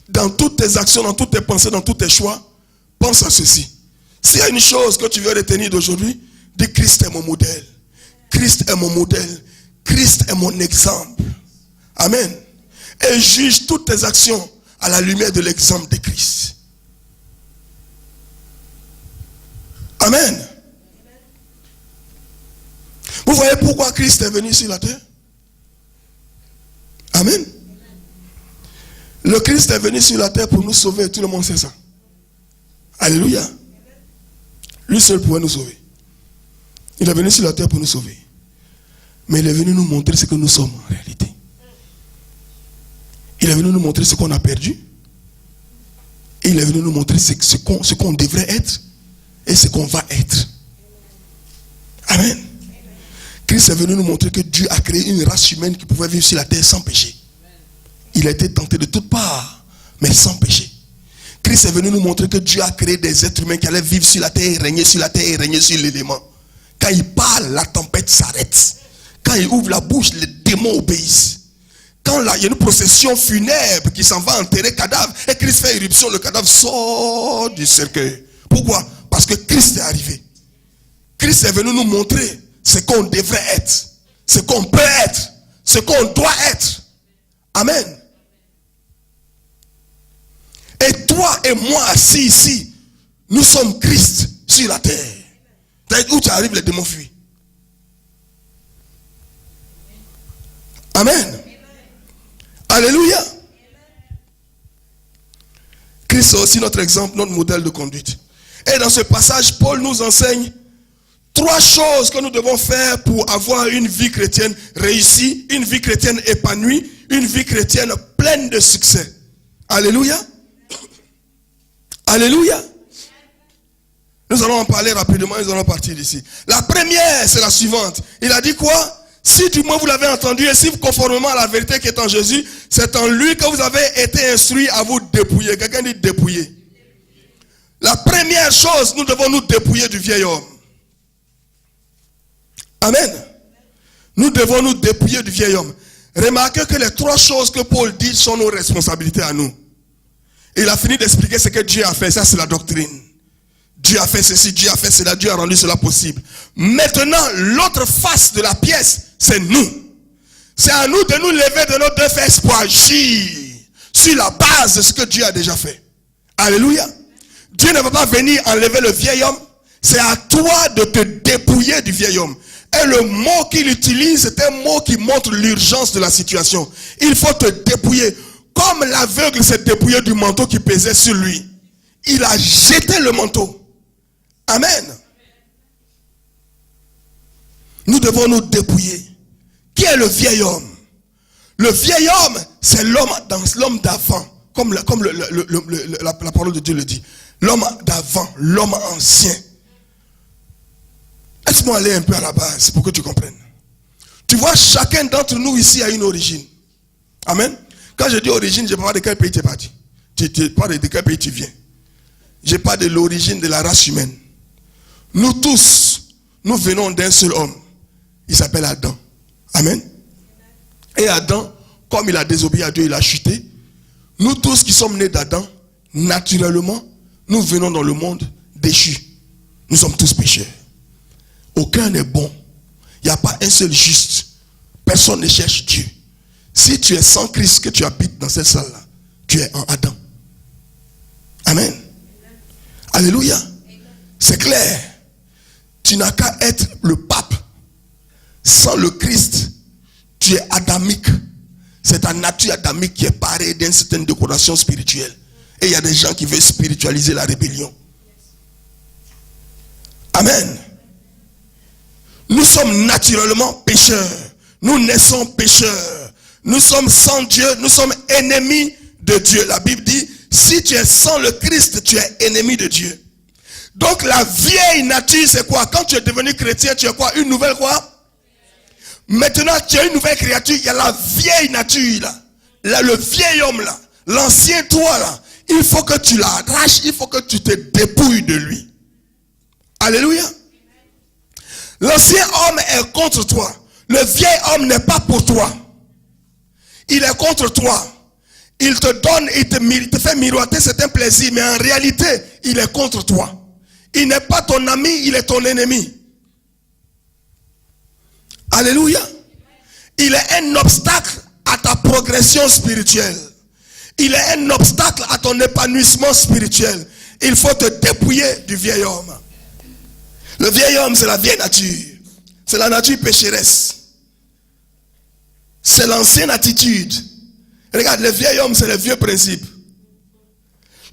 dans toutes tes actions, dans toutes tes pensées, dans tous tes choix. Pense à ceci. S'il y a une chose que tu veux retenir d'aujourd'hui, dis Christ est mon modèle. Christ est mon modèle. Christ est mon exemple. Amen. Et juge toutes tes actions à la lumière de l'exemple de Christ. Amen. Vous voyez pourquoi Christ est venu sur la terre? Amen. Le Christ est venu sur la terre pour nous sauver. Tout le monde sait ça. Alléluia. Lui seul pouvait nous sauver. Il est venu sur la terre pour nous sauver. Mais il est venu nous montrer ce que nous sommes en réalité. Il est venu nous montrer ce qu'on a perdu. Et il est venu nous montrer ce qu'on devrait être et ce qu'on va être. Amen. Christ est venu nous montrer que Dieu a créé une race humaine qui pouvait vivre sur la terre sans péché. Il a été tenté de toutes parts, mais sans péché. Christ est venu nous montrer que Dieu a créé des êtres humains qui allaient vivre sur la terre, régner sur la terre et régner sur l'élément. Quand il parle, la tempête s'arrête. Quand il ouvre la bouche, les démons obéissent. Quand il y a une procession funèbre qui s'en va enterrer le cadavre, et Christ fait éruption, le cadavre sort du cercueil. Pourquoi? Parce que Christ est arrivé. Christ est venu nous montrer ce qu'on devrait être, ce qu'on peut être, ce qu'on doit être. Amen. Et toi et moi assis ici, nous sommes Christ sur la terre. Où tu arrives, les démons fuient. Amen. Alléluia. Christ est aussi notre exemple, notre modèle de conduite. Et dans ce passage, Paul nous enseigne 3 choses que nous devons faire pour avoir une vie chrétienne réussie, une vie chrétienne épanouie, une vie chrétienne pleine de succès. Alléluia. Alléluia. Nous allons en parler rapidement, nous allons partir d'ici. La première, c'est la suivante. Il a dit quoi? Si du moins vous l'avez entendu, et si conformément à la vérité qui est en Jésus, c'est en lui que vous avez été instruits à vous dépouiller. Quelqu'un dit dépouiller. La première chose, nous devons nous dépouiller du vieil homme. Amen. Nous devons nous dépouiller du vieil homme. Remarquez que les 3 choses que Paul dit sont nos responsabilités à nous. Il a fini d'expliquer ce que Dieu a fait. Ça, c'est la doctrine. Dieu a fait ceci, Dieu a fait cela, Dieu a rendu cela possible. Maintenant, l'autre face de la pièce, c'est nous. C'est à nous de nous lever de nos 2 fesses pour agir sur la base de ce que Dieu a déjà fait. Alléluia. Dieu ne va pas venir enlever le vieil homme. C'est à toi de te dépouiller du vieil homme. Et le mot qu'il utilise, c'est un mot qui montre l'urgence de la situation. Il faut te dépouiller. Comme l'aveugle s'est dépouillé du manteau qui pesait sur lui. Il a jeté le manteau. Amen. Nous devons nous dépouiller. Qui est le vieil homme? Le vieil homme, c'est l'homme d'avant. Comme la parole de Dieu le dit. L'homme d'avant, l'homme ancien. Laisse-moi aller un peu à la base pour que tu comprennes. Tu vois, chacun d'entre nous ici a une origine. Amen. Quand je dis origine, je ne parle pas de quel pays tu es parti. Je parle de quel pays tu viens. Je parle de l'origine de la race humaine. Nous tous, nous venons d'un seul homme. Il s'appelle Adam. Amen. Et Adam, comme il a désobéi à Dieu, il a chuté. Nous tous qui sommes nés d'Adam, naturellement, nous venons dans le monde déchu. Nous sommes tous pécheurs. Aucun n'est bon. Il n'y a pas un seul juste. Personne ne cherche Dieu. Si tu es sans Christ, que tu habites dans cette salle-là, tu es en Adam. Amen. Alléluia. C'est clair. Tu n'as qu'à être le pape. Sans le Christ, tu es adamique. C'est ta nature adamique qui est parée d'une certaine décoration spirituelle. Et il y a des gens qui veulent spiritualiser la rébellion. Amen. Nous sommes naturellement pécheurs. Nous naissons pécheurs. Nous sommes sans Dieu. Nous sommes ennemis de Dieu. La Bible dit, si tu es sans le Christ, tu es ennemi de Dieu. Donc la vieille nature, c'est quoi? Quand tu es devenu chrétien, tu es quoi? Une nouvelle quoi? Maintenant, tu es une nouvelle créature. Il y a la vieille nature là. Le vieil homme là. L'ancien toi là. Il faut que tu l'arraches. Il faut que tu te dépouilles de lui. Alléluia. L'ancien homme est contre toi. Le vieil homme n'est pas pour toi. Il est contre toi. Il te donne, il te fait miroiter certains plaisirs, mais en réalité, il est contre toi. Il n'est pas ton ami, il est ton ennemi. Alléluia. Il est un obstacle à ta progression spirituelle. Il est un obstacle à ton épanouissement spirituel. Il faut te dépouiller du vieil homme. Le vieil homme, c'est la vieille nature. C'est la nature pécheresse. C'est l'ancienne attitude. Regarde, le vieil homme, c'est le vieux principe.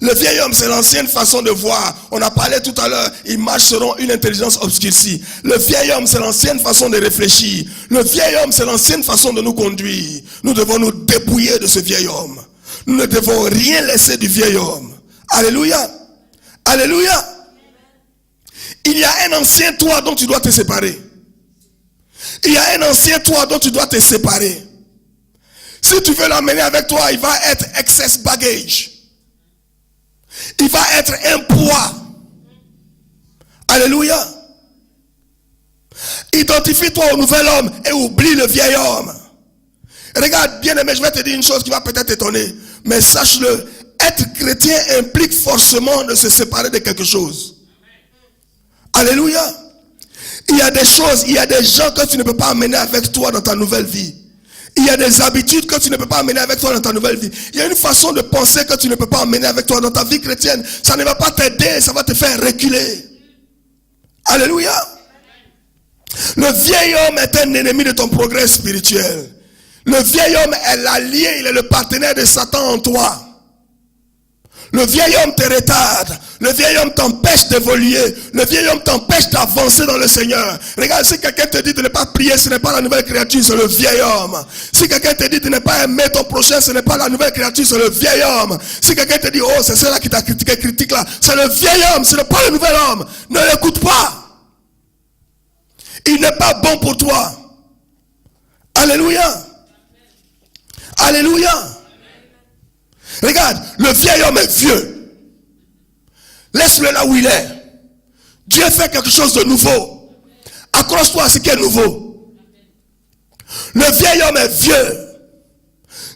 Le vieil homme, c'est l'ancienne façon de voir. On a parlé tout à l'heure, ils marchent selon une intelligence obscurcie. Le vieil homme, c'est l'ancienne façon de réfléchir. Le vieil homme, c'est l'ancienne façon de nous conduire. Nous devons nous dépouiller de ce vieil homme. Nous ne devons rien laisser du vieil homme. Alléluia. Alléluia. Il y a un ancien toi dont tu dois te séparer. Il y a un ancien toi dont tu dois te séparer. Si tu veux l'amener avec toi, il va être excess baggage. Il va être un poids. Alléluia. Identifie-toi au nouvel homme et oublie le vieil homme. Regarde, bien aimé, je vais te dire une chose qui va peut-être t'étonner. Mais sache-le, être chrétien implique forcément de se séparer de quelque chose. Alléluia. Il y a des choses, il y a des gens que tu ne peux pas amener avec toi dans ta nouvelle vie. Il y a des habitudes que tu ne peux pas amener avec toi dans ta nouvelle vie. Il y a une façon de penser que tu ne peux pas emmener avec toi dans ta vie chrétienne. Ça ne va pas t'aider, ça va te faire reculer. Alléluia. Le vieil homme est un ennemi de ton progrès spirituel. Le vieil homme est l'allié, il est le partenaire de Satan en toi. Le vieil homme te retarde. Le vieil homme t'empêche d'évoluer. Le vieil homme t'empêche d'avancer dans le Seigneur. Regarde, si quelqu'un te dit de ne pas prier, ce n'est pas la nouvelle créature, c'est le vieil homme. Si quelqu'un te dit de ne pas aimer ton prochain, ce n'est pas la nouvelle créature, c'est le vieil homme. Si quelqu'un te dit, oh, c'est celle-là qui t'a critiqué, critique là, c'est le vieil homme, ce n'est pas le nouvel homme. Ne l'écoute pas. Il n'est pas bon pour toi. Alléluia. Alléluia. Regarde, le vieil homme est vieux. Laisse-le là où il est. Dieu fait quelque chose de nouveau. Accroche-toi à ce qui est nouveau. Le vieil homme est vieux.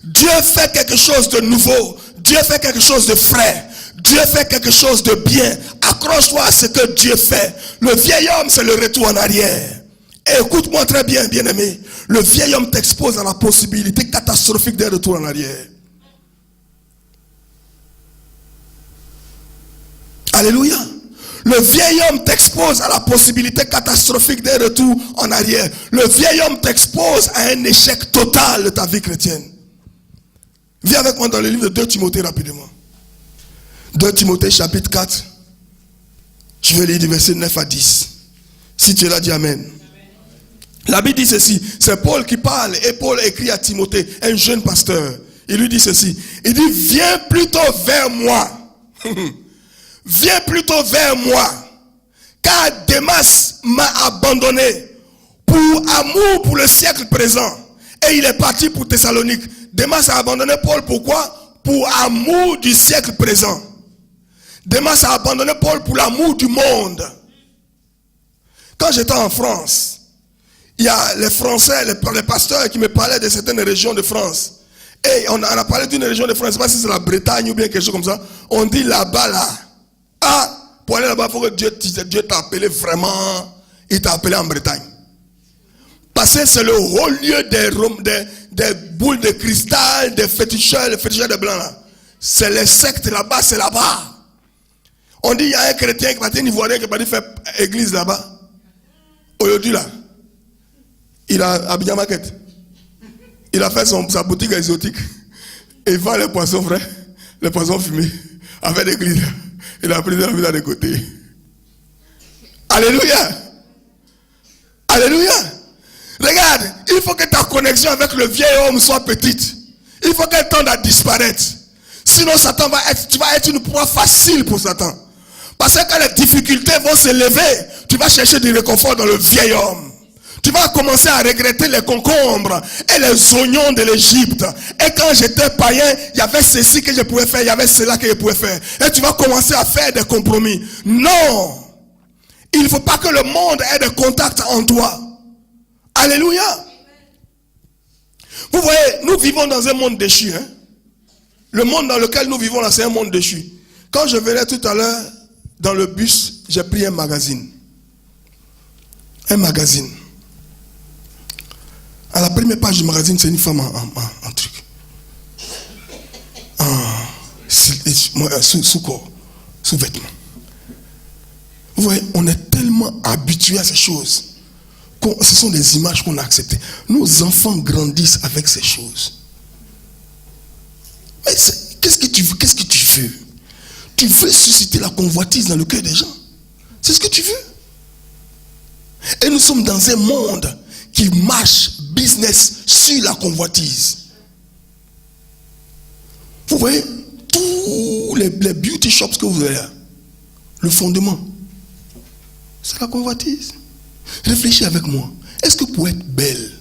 Dieu fait quelque chose de nouveau. Dieu fait quelque chose de frais. Dieu fait quelque chose de bien. Accroche-toi à ce que Dieu fait. Le vieil homme, c'est le retour en arrière. Et écoute-moi très bien, bien-aimé. Le vieil homme t'expose à la possibilité catastrophique d'un retour en arrière. Alléluia. Le vieil homme t'expose à la possibilité catastrophique d'un retour en arrière. Le vieil homme t'expose à un échec total de ta vie chrétienne. Viens avec moi dans le livre de 2 Timothée rapidement. 2 Timothée chapitre 4. Je vais lire du verset 9 à 10. Si tu es là, dis Amen. La Bible dit ceci. C'est Paul qui parle et Paul écrit à Timothée, un jeune pasteur. Il lui dit ceci. Il dit, viens plutôt vers moi. Viens plutôt vers moi, car Démas m'a abandonné pour amour pour le siècle présent. Et il est parti pour Thessalonique. Démas a abandonné Paul, pourquoi? Pour amour du siècle présent. Démas a abandonné Paul pour l'amour du monde. Quand j'étais en France, il y a les Français, les pasteurs qui me parlaient de certaines régions de France. Et on a parlé d'une région de France, je ne sais pas si c'est la Bretagne ou bien quelque chose comme ça. On dit là-bas là. Ah, pour aller là-bas, il faut que Dieu t'a appelé vraiment. Il t'a appelé en Bretagne. Parce que c'est le haut lieu des boules de cristal, des féticheurs, les féticheurs de blanc là. C'est les sectes là-bas, c'est là-bas. On dit il y a un chrétien qui va être un Ivoirien qui va faire église là-bas. Aujourd'hui là, il a Abidjan Market. Il a fait sa boutique exotique. Et il vend les poissons frais, les poissons fumés, avec l'église. Il a pris de la vie des côtés. Alléluia. Alléluia. Regarde, il faut que ta connexion avec le vieil homme soit petite. Il faut qu'elle tende à disparaître. Sinon, Satan tu vas être une proie facile pour Satan. Parce que quand les difficultés vont se lever, tu vas chercher du réconfort dans le vieil homme. Tu vas commencer à regretter les concombres et les oignons de l'Égypte. Et quand j'étais païen, il y avait ceci que je pouvais faire, il y avait cela que je pouvais faire. Et tu vas commencer à faire des compromis. Non! Il ne faut pas que le monde ait des contacts en toi. Alléluia! Vous voyez, nous vivons dans un monde déchu. Hein? Le monde dans lequel nous vivons là, c'est un monde déchu. Quand je venais tout à l'heure dans le bus, j'ai pris un magazine. Un magazine. À la première page du magazine, c'est une femme en truc. Sous corps, sous vêtements. Vous voyez, on est tellement habitué à ces choses. Ce sont des images qu'on a acceptées. Nos enfants grandissent avec ces choses. Mais qu'est-ce que tu veux? Qu'est-ce que tu veux? Tu veux susciter la convoitise dans le cœur des gens. C'est ce que tu veux. Et nous sommes dans un monde qui marche business sur la convoitise. Vous voyez, tous les beauty shops que vous avez là, le fondement, c'est la convoitise. Réfléchis avec moi. Est-ce que pour être belle,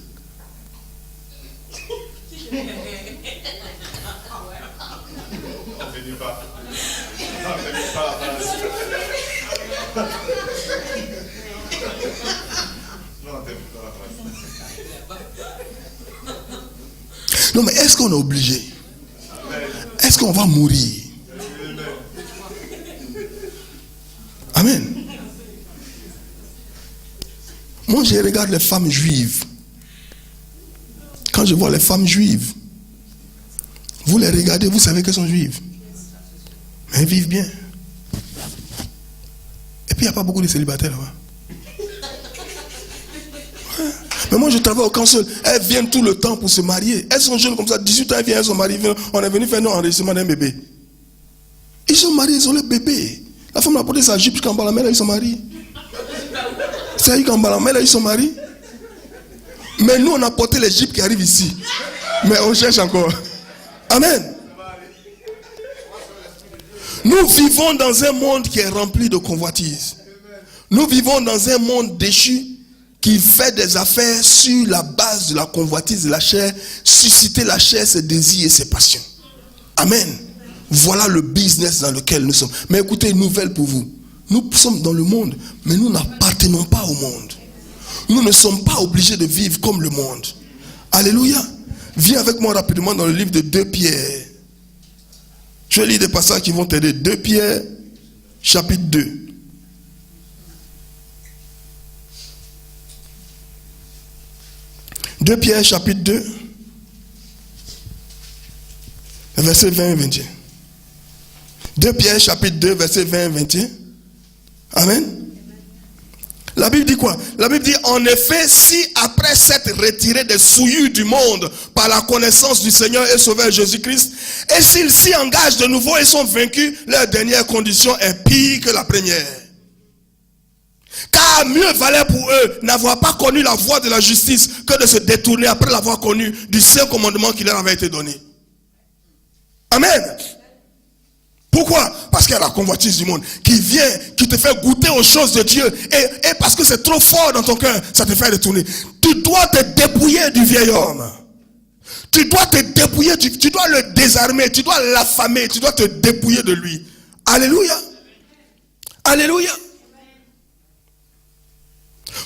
non mais est-ce qu'on est obligé? Est-ce qu'on va mourir? Amen. Moi je regarde les femmes juives. Quand je vois les femmes juives. Vous les regardez, vous savez qu'elles sont juives. Mais elles vivent bien. Et puis il n'y a pas beaucoup de célibataires là-bas. Ouais. Mais moi je travaille au council. Elles viennent tout le temps pour se marier. Elles sont jeunes comme ça, 18 ans, elles viennent, elles sont mariées. On est venu faire un enregistrement d'un bébé. Ils sont mariés, ils ont le bébé. La femme a porté sa jupe jusqu'en bas la mer, là, ils sont mariés. C'est qu'en bas la mer, là, ils sont mariés. Mais nous, on a porté les jupes qui arrivent ici. Mais on cherche encore. Amen. Nous vivons dans un monde qui est rempli de convoitises. Nous vivons dans un monde déchu qui fait des affaires sur la base de la convoitise de la chair, susciter la chair, ses désirs et ses passions. Amen. Voilà le business dans lequel nous sommes. Mais écoutez, une nouvelle pour vous. Nous sommes dans le monde, mais nous n'appartenons pas au monde. Nous ne sommes pas obligés de vivre comme le monde. Alléluia. Viens avec moi rapidement dans le livre de 2 Pierre. Je vais lire des passages qui vont t'aider. 2 Pierre, chapitre 2. « 2 Pierre, chapitre 2, versets 20 et 21. 2 Pierre, chapitre 2, versets 20 et 21. Amen. La Bible dit quoi? La Bible dit, en effet, si après s'être retirés des souillures du monde par la connaissance du Seigneur et Sauveur Jésus-Christ, et s'ils s'y engagent de nouveau et sont vaincus, leur dernière condition est pire que la première. Car mieux valait pour eux n'avoir pas connu la voie de la justice que de se détourner après l'avoir connu du saint commandement qui leur avait été donné. Amen. Pourquoi? Parce qu'il y a la convoitise du monde qui vient, qui te fait goûter aux choses de Dieu. Et parce que c'est trop fort dans ton cœur, ça te fait détourner. Tu dois te dépouiller du vieil homme. Tu dois te dépouiller, tu dois le désarmer, tu dois l'affamer, tu dois te dépouiller de lui. Alléluia. Alléluia.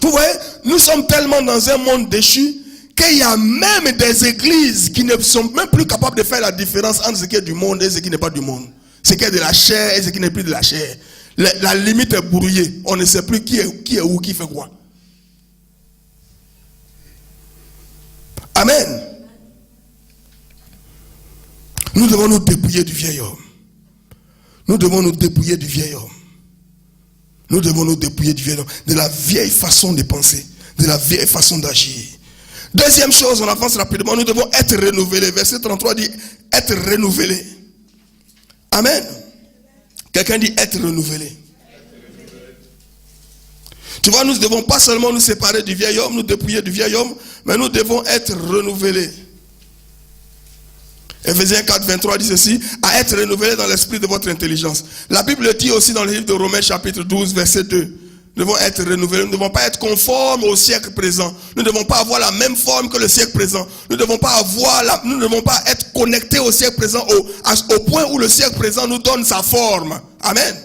Vous voyez, nous sommes tellement dans un monde déchu qu'il y a même des églises qui ne sont même plus capables de faire la différence entre ce qui est du monde et ce qui n'est pas du monde. Ce qui est de la chair et ce qui n'est plus de la chair. La limite est brouillée. On ne sait plus qui est où, qui fait quoi. Amen. Nous devons nous dépouiller du vieil homme. Nous devons nous dépouiller du vieil homme. Nous devons nous dépouiller du vieil homme, de la vieille façon de penser, de la vieille façon d'agir. Deuxième chose, on avance rapidement, nous devons être renouvelés. Verset 33 dit être renouvelés. Amen. Quelqu'un dit être renouvelé. Tu vois, nous ne devons pas seulement nous séparer du vieil homme, nous dépouiller du vieil homme, mais nous devons être renouvelés. Ephésiens 4, 23 dit ceci, à être renouvelés dans l'esprit de votre intelligence. La Bible dit aussi dans le livre de Romains chapitre 12, verset 2. Nous devons être renouvelés, nous ne devons pas être conformes au siècle présent. Nous ne devons pas avoir la même forme que le siècle présent. Nous ne devons pas être connectés au siècle présent au point où le siècle présent nous donne sa forme. Amen.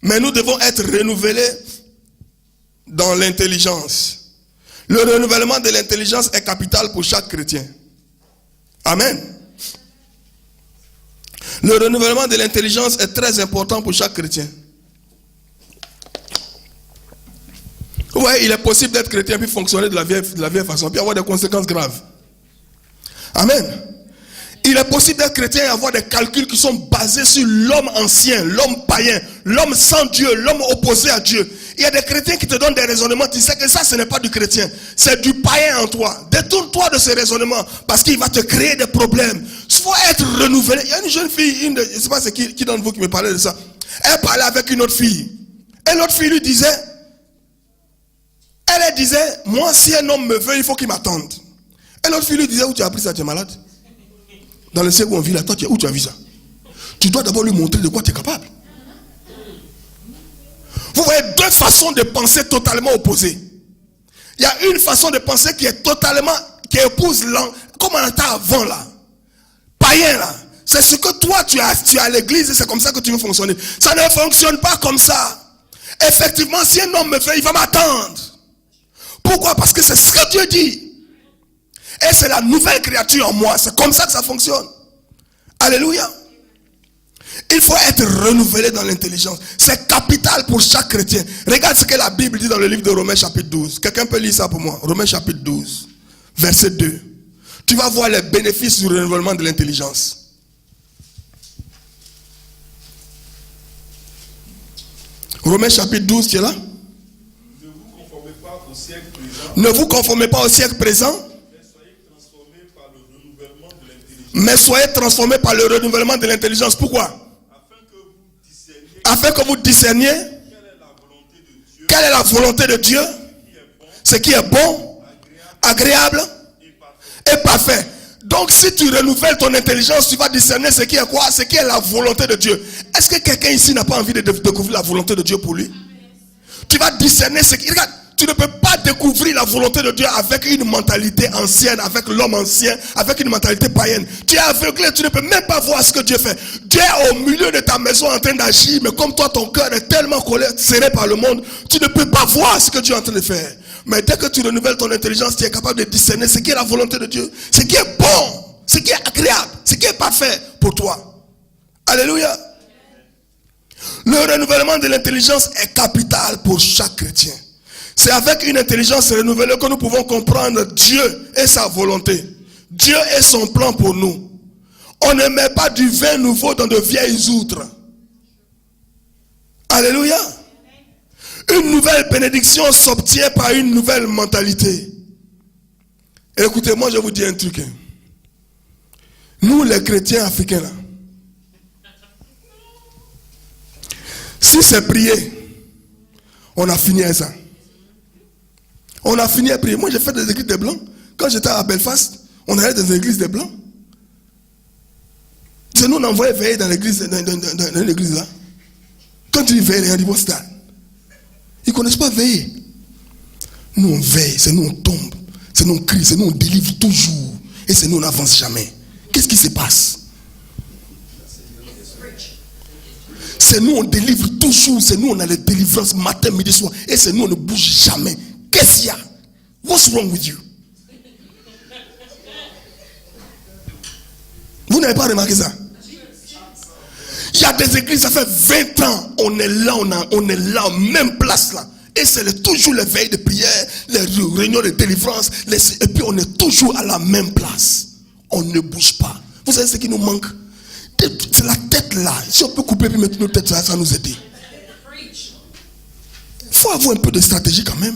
Mais nous devons être renouvelés dans l'intelligence. Le renouvellement de l'intelligence est capital pour chaque chrétien. Amen. Le renouvellement de l'intelligence est très important pour chaque chrétien. Ouais, il est possible d'être chrétien puis fonctionner de la vieille façon, puis avoir des conséquences graves. Amen. Il est possible d'être chrétien et avoir des calculs qui sont basés sur l'homme ancien, l'homme païen, l'homme sans Dieu, l'homme opposé à Dieu. Il y a des chrétiens qui te donnent des raisonnements, tu sais que ça, ce n'est pas du chrétien, c'est du païen en toi. Détourne-toi de ces raisonnements parce qu'il va te créer des problèmes. Il faut être renouvelé. Il y a une jeune fille, je ne sais pas c'est qui d'entre vous qui me parlait de ça. Elle parlait avec une autre fille. Et l'autre fille lui disait, elle disait, moi si un homme me veut, il faut qu'il m'attende. Et l'autre fille lui disait, où tu as appris ça, tu es malade? Dans le siècle où on vit là, toi, où tu as vu ça? Tu dois d'abord lui montrer de quoi tu es capable. Vous voyez deux façons de penser totalement opposées. Il y a une façon de penser qui est totalement, qui épouse comme on était avant là. Païen là. C'est ce que toi tu as à l'église et c'est comme ça que tu veux fonctionner. Ça ne fonctionne pas comme ça. Effectivement, si un homme me fait, il va m'attendre. Pourquoi? Parce que c'est ce que Dieu dit. Et c'est la nouvelle créature en moi. C'est comme ça que ça fonctionne. Alléluia. Il faut être renouvelé dans l'intelligence. C'est capital pour chaque chrétien. Regarde ce que la Bible dit dans le livre de Romains chapitre 12. Quelqu'un peut lire ça pour moi? Romains chapitre 12. verset 2. Tu vas voir les bénéfices du renouvellement de l'intelligence. Romains chapitre 12, tu es là? Ne vous conformez pas au siècle présent. Ne vous conformez pas au siècle présent. Mais soyez transformés par le renouvellement de l'intelligence. Pourquoi? Afin que vous discerniez quelle est la volonté de Dieu, ce qui est bon, agréable et parfait. Donc si tu renouvelles ton intelligence, tu vas discerner ce qui est quoi? Ce qui est la volonté de Dieu. Est-ce que quelqu'un ici n'a pas envie de découvrir la volonté de Dieu pour lui? Tu vas discerner ce qui... Regarde, tu ne peux pas découvrir la volonté de Dieu avec une mentalité ancienne, avec l'homme ancien, avec une mentalité païenne. Tu es aveuglé, tu ne peux même pas voir ce que Dieu fait. Dieu est au milieu de ta maison en train d'agir, mais comme toi, ton cœur est tellement serré par le monde, tu ne peux pas voir ce que Dieu est en train de faire. Mais dès que tu renouvelles ton intelligence, tu es capable de discerner ce qui est la volonté de Dieu, ce qui est bon, ce qui est agréable, ce qui est parfait pour toi. Alléluia. Le renouvellement de l'intelligence est capital pour chaque chrétien. C'est avec une intelligence renouvelée que nous pouvons comprendre Dieu et sa volonté. Dieu et son plan pour nous. On ne met pas du vin nouveau dans de vieilles outres. Alléluia. Une nouvelle bénédiction s'obtient par une nouvelle mentalité. Et écoutez, moi je vous dis un truc. Nous les chrétiens africains là, si c'est prier, on a fini à ça. On a fini à prier. Moi j'ai fait des églises des blancs. Quand j'étais à Belfast, on allait dans des églises des blancs. C'est nous on envoyait veiller dans l'église, dans l'église là. Quand tu dis veiller, on dit what's that? Ils ne connaissent pas veiller. Nous on veille, c'est nous on tombe, c'est nous on crie, c'est nous on délivre toujours. Et c'est nous on n'avance jamais. Qu'est-ce qui se passe? C'est nous on délivre toujours, c'est nous on a les délivrances matin, midi, soir. Et c'est nous on ne bouge jamais. Qu'est-ce qu'il y a? What's wrong with you? Vous n'avez pas remarqué ça? Il y a des églises, ça fait 20 ans, on est là, on est là, même place là. Et c'est toujours les veilles de prière, les réunions de délivrance, et puis on est toujours à la même place. On ne bouge pas. Vous savez ce qui nous manque? C'est la tête là. Si on peut couper et mettre nos têtes là, ça nous aide. Il faut avoir un peu de stratégie quand même.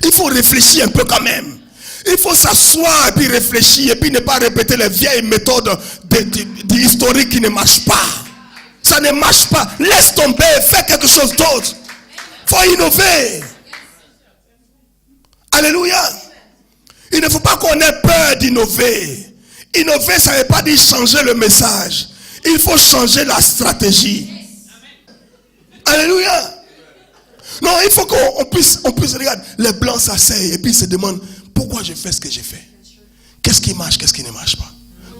Il faut réfléchir un peu quand même. Il faut s'asseoir et puis réfléchir et puis ne pas répéter les vieilles méthodes historiques qui ne marchent pas. Ça ne marche pas. Laisse tomber, fais quelque chose d'autre. Il faut innover. Alléluia. Il ne faut pas qu'on ait peur d'innover. Innover, ça ne veut pas dire changer le message. Il faut changer la stratégie. Alléluia. Non, il faut qu'on puisse regarder. Les blancs s'asseyent et puis ils se demandent pourquoi je fais ce que j'ai fait. Qu'est-ce qui marche, qu'est-ce qui ne marche pas?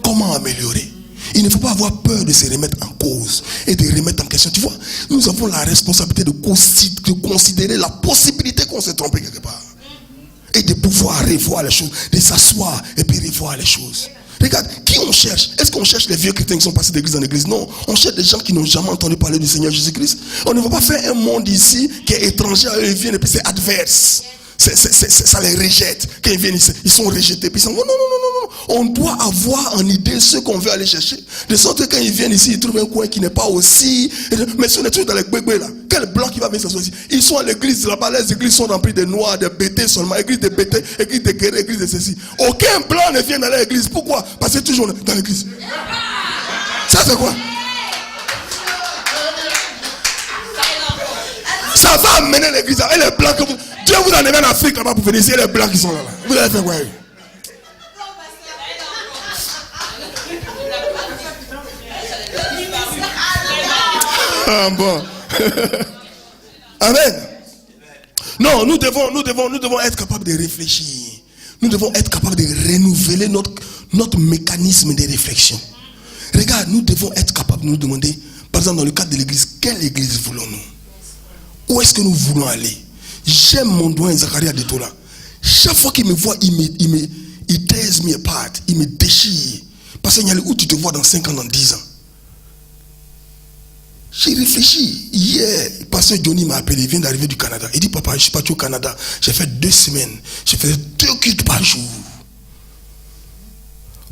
Comment améliorer? Il ne faut pas avoir peur de se remettre en cause et de remettre en question. Tu vois, nous avons la responsabilité de considérer la possibilité qu'on s'est trompé quelque part. Et de pouvoir revoir les choses, de s'asseoir et puis revoir les choses. Regarde, qui on cherche? Est-ce qu'on cherche les vieux chrétiens qui sont passés d'église en église? Non, on cherche des gens qui n'ont jamais entendu parler du Seigneur Jésus-Christ. On ne va pas faire un monde ici qui est étranger à eux, ils viennent et puis c'est adverse. Ça les rejette. Quand ils viennent ici, ils sont rejetés. Puis ils sont, non. On doit avoir en idée ce qu'on veut aller chercher. De sorte que quand ils viennent ici, ils trouvent un coin qui n'est pas aussi. Mais si on est toujours dans les bégués là, quel blanc qui va venir s'asseoir ici? Ils sont à l'église là-bas, les églises sont remplies de noirs, de bêtés seulement. Église de bêtés, église de guerre, église de ceci. Aucun blanc ne vient dans l'église. Pourquoi? Parce que toujours dans l'église. Ça c'est quoi? Ça va amener l'église. Et les blancs que vous... Dieu vous en amène en Afrique là-bas pour venir ici. Les blancs qui sont là. Vous allez faire quoi? Ah bon. Amen. Non, nous devons être capables de réfléchir. Nous devons être capables de renouveler notre mécanisme de réflexion. Regarde, nous devons être capables de nous demander, par exemple dans le cadre de l'église, quelle église voulons-nous? Où est-ce que nous voulons aller? J'aime mon doigt Zacharia de Tola. Chaque fois qu'il me voit, il tears me apart, il me déchire. Parce qu'il y a où tu te vois dans 5 ans, dans 10 ans. J'ai réfléchi. Hier, le pasteur Johnny m'a appelé, il vient d'arriver du Canada. Il dit, papa, je suis parti au Canada. J'ai fait 2 semaines. J'ai fait 2 cultes par jour.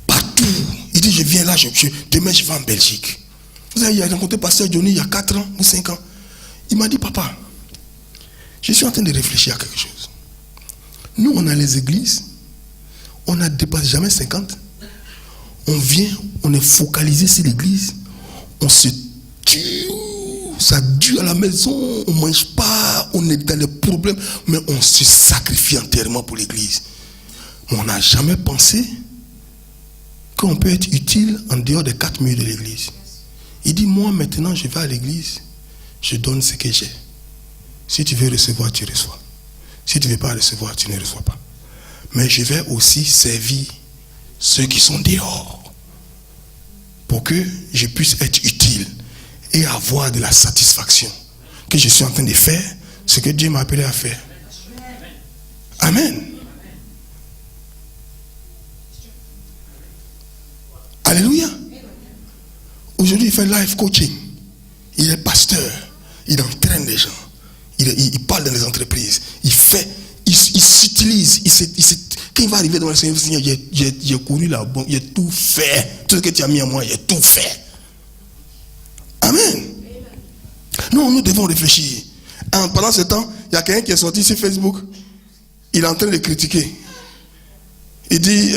Partout. Il dit, je viens là, demain je vais en Belgique. Vous avez rencontré le pasteur Johnny il y a 4 ans ou 5 ans. Il m'a dit, papa, je suis en train de réfléchir à quelque chose. Nous, on a les églises. On ne dépasse jamais 50. On vient, on est focalisé sur l'église. On se tue. Ça dure à la maison. On ne mange pas. On est dans les problèmes. Mais on se sacrifie entièrement pour l'église. On n'a jamais pensé qu'on peut être utile en dehors des 4 murs de l'église. Il dit, moi maintenant, je vais à l'église. Je donne ce que j'ai. Si tu veux recevoir, tu reçois. Si tu ne veux pas recevoir, tu ne reçois pas. Mais je vais aussi servir ceux qui sont dehors pour que je puisse être utile et avoir de la satisfaction que je suis en train de faire ce que Dieu m'a appelé à faire. Amen. Alléluia. Aujourd'hui, il fait life coaching. Il est pasteur. Il entraîne les gens. Il parle dans les entreprises. Il s'utilise. Quand il va arriver devant le Seigneur, j'ai couru là-bas, j'ai tout fait. Tout ce que tu as mis à moi, j'ai tout fait. Amen. Non, nous devons réfléchir. Pendant ce temps, il y a quelqu'un qui est sorti sur Facebook. Il est en train de critiquer. Il dit,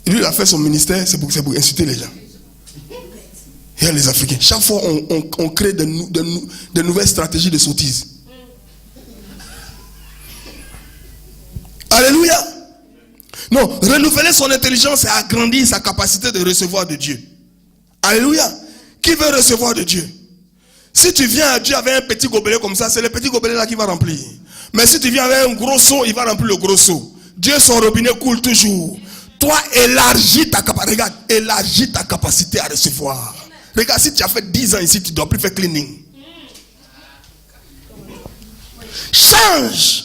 lui, il a fait son ministère, c'est pour insulter les gens. Il y a les Africains. Chaque fois, on crée de nouvelles stratégies de sottise. Alléluia. Non, renouveler son intelligence et agrandir sa capacité de recevoir de Dieu. Alléluia. Qui veut recevoir de Dieu? Si tu viens à Dieu avec un petit gobelet comme ça, c'est le petit gobelet là qui va remplir. Mais si tu viens avec un gros seau, il va remplir le gros seau. Dieu, son robinet coule toujours. Toi, élargis ta capacité. Regarde, élargis ta capacité à recevoir. Regarde, si tu as fait 10 ans ici, tu ne dois plus faire cleaning. Change.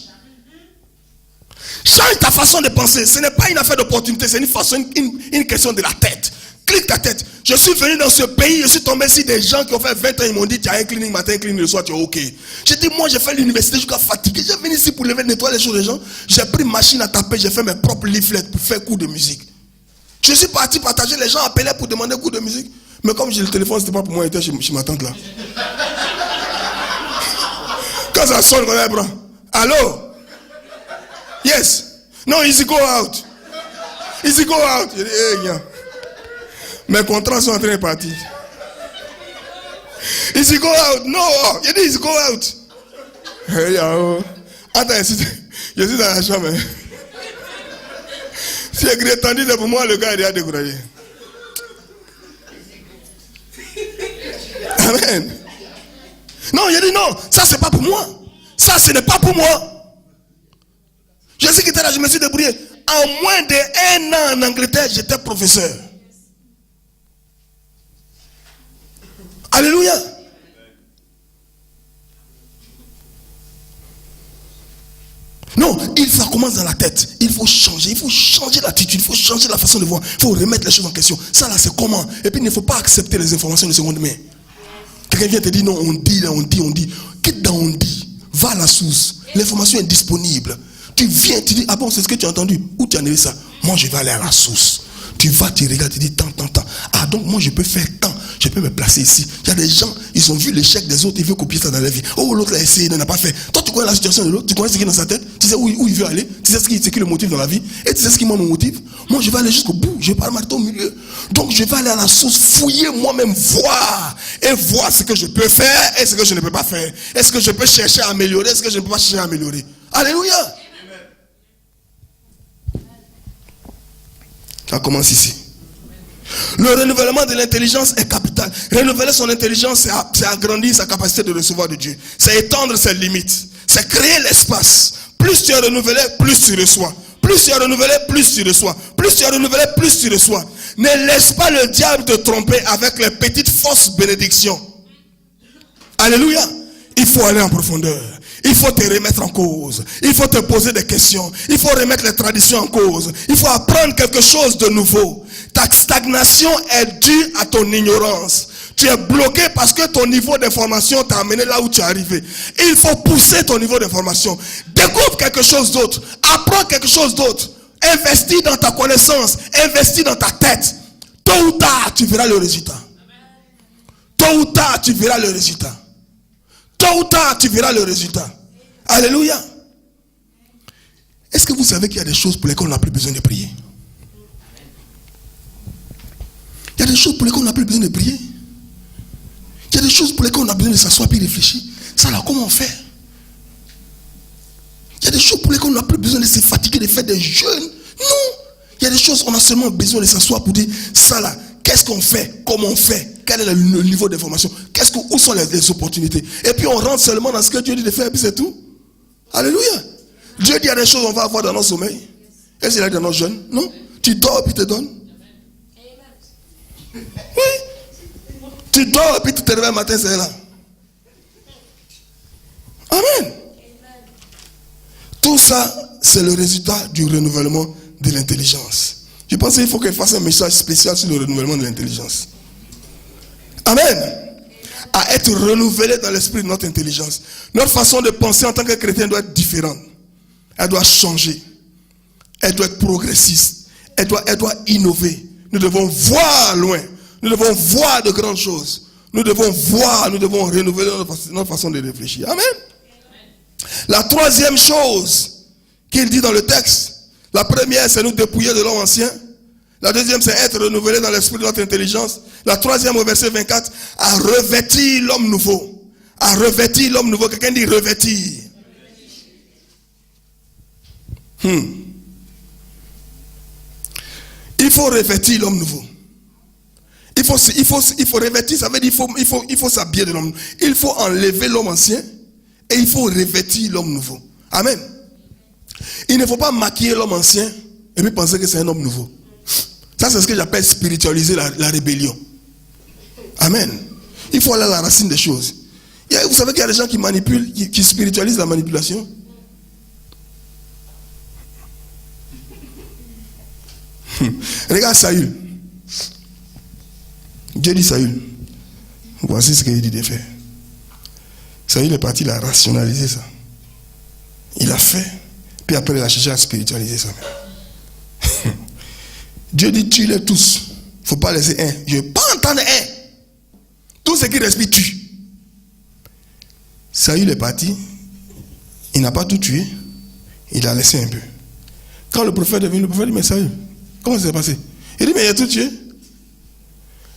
Change ta façon de penser. Ce n'est pas une affaire d'opportunité, c'est une question de la tête. Clique ta tête. Je suis venu dans ce pays, je suis tombé sur des gens qui ont fait 20 ans, ils m'ont dit, tu as un cleaning matin, un cleaning le soir, tu es ok. J'ai dit, moi j'ai fait l'université jusqu'à fatigué. J'ai venu ici pour lever, nettoyer les choses des gens. J'ai pris une machine à taper, j'ai fait mes propres leaflets pour faire cours de musique. Je suis parti partager, les gens appelaient pour demander cours de musique. Mais comme j'ai le téléphone, c'était pas pour moi, j'étais chez ma tante là. Quand ça sonne, on a les bras. Allô? Yes. No, easy go out. Easy go out. Je dis, hey, yeah. Mes contrats sont en train de partir. Easy go out. No. Je dis, easy go out. Hey, oh. Attends, je suis dans la chambre. Si il est tendu pour moi, le gars il a découragé. Amen. Non, il a dit non, ça c'est pas pour moi. Ça ce n'est pas pour moi. Je sais que là, je me suis débrouillé. En moins d'1 an en Angleterre, j'étais professeur. Alléluia. Non, ça commence dans la tête. Il faut changer l'attitude, il faut changer la façon de voir. Il faut remettre les choses en question. Ça là, c'est comment? Et puis il ne faut pas accepter les informations de seconde main. Quelqu'un vient te dire non, on dit. Quitte dans on dit. Va à la source. L'information est disponible. Tu viens, tu dis, ah bon, c'est ce que tu as entendu. Où tu as entendu ça? Moi, je vais aller à la source. Tu vas, tu regardes, tu dis tant. Ah, donc moi, je peux faire tant. Je peux me placer ici. Il y a des gens, ils ont vu l'échec des autres, ils veulent copier ça dans leur vie. Oh, l'autre l'a essayé, il n'a pas fait. Toi, tu connais la situation de l'autre, tu connais ce qui est dans sa tête, tu sais où il veut aller, tu sais ce qui le motive dans la vie, et tu sais ce qui moi me motive. Moi, je vais aller jusqu'au bout, je ne vais pas m'arrêter au milieu. Donc, je vais aller à la source, fouiller moi-même, voir ce que je peux faire et ce que je ne peux pas faire. Est-ce que je peux chercher à améliorer, est-ce que je ne peux pas chercher à améliorer? Alléluia. Ça commence ici. Le renouvellement de l'intelligence est capital. Renouveler son intelligence, c'est agrandir sa capacité de recevoir de Dieu. C'est étendre ses limites. C'est créer l'espace. Plus tu es renouvelé, plus tu reçois. Plus tu es renouvelé, plus tu reçois. Plus tu es renouvelé, plus tu reçois. Ne laisse pas le diable te tromper avec les petites fausses bénédictions. Alléluia. Il faut aller en profondeur. Il faut te remettre en cause. Il faut te poser des questions. Il faut remettre les traditions en cause. Il faut apprendre quelque chose de nouveau. Ta stagnation est due à ton ignorance. tu es bloqué parce que ton niveau d'information t'a amené là où tu es arrivé. Il faut pousser ton niveau d'information. Découvre quelque chose d'autre. Apprends quelque chose d'autre. Investis dans ta connaissance. Investis dans ta tête. Tôt ou tard, tu verras le résultat. Tôt ou tard, tu verras le résultat. Tôt ou tard, tu verras le résultat. Alléluia. Est-ce que vous savez qu'il y a des choses pour lesquelles on n'a plus besoin de prier? Il y a des choses pour lesquelles on n'a plus besoin de prier. Il y a des choses pour lesquelles on a besoin de s'asseoir et réfléchir. Ça là, comment on fait? Il y a des choses pour lesquelles on n'a plus besoin de se fatiguer, de faire des jeûnes. Non. Il y a des choses, on a seulement besoin de s'asseoir pour dire, ça là, qu'est-ce qu'on fait? Comment on fait? Quel est le niveau d'information? Où sont les opportunités? Et puis on rentre seulement dans ce que Dieu dit de faire et puis c'est tout. Alléluia. Dieu dit il y a des choses qu'on va avoir dans notre sommeil. Est-ce qu'il a dit dans notre jeûne? Non. Tu dors et puis il te donne. Oui. Tu dors et puis tu te réveilles le matin, c'est là. Amen. Tout ça, c'est le résultat du renouvellement de l'intelligence. Je pense qu'il faut qu'il fasse un message spécial sur le renouvellement de l'intelligence. Amen. À être renouvelé dans l'esprit de notre intelligence. Notre façon de penser en tant que chrétien doit être différente. Elle doit changer. Elle doit être progressiste. Elle doit innover. Nous devons voir loin. Nous devons voir de grandes choses. Nous devons voir, nous devons renouveler notre façon de réfléchir. Amen. La troisième chose qu'il dit dans le texte, la première c'est nous dépouiller de l'homme ancien. La deuxième c'est être renouvelé dans l'esprit de notre intelligence. La troisième au verset 24, à revêtir l'homme nouveau. À revêtir l'homme nouveau. Quelqu'un dit revêtir. Il faut revêtir l'homme nouveau. Il faut revêtir, ça veut dire il faut s'habiller de l'homme nouveau. Il faut enlever l'homme ancien et il faut revêtir l'homme nouveau. Amen. Il ne faut pas maquiller l'homme ancien et puis penser que c'est un homme nouveau. Ça, c'est ce que j'appelle spiritualiser la rébellion. Amen. Il faut aller à la racine des choses. Vous savez qu'il y a des gens qui manipulent, qui spiritualisent la manipulation. Regarde Saül. Dieu dit Saül. Voici ce qu'il dit de faire. Saül est parti, il a rationalisé ça. Il a fait. Puis après, il a cherché à spiritualiser ça. Dieu dit tue-les tous. Il ne faut pas laisser un. Je ne veux pas entendre un. Tout ce qui respire tue. Saül est parti. Il n'a pas tout tué. Il a laissé un peu. Quand le prophète est venu, le prophète dit mais Saül, comment ça s'est passé? Il dit mais il a tout tué.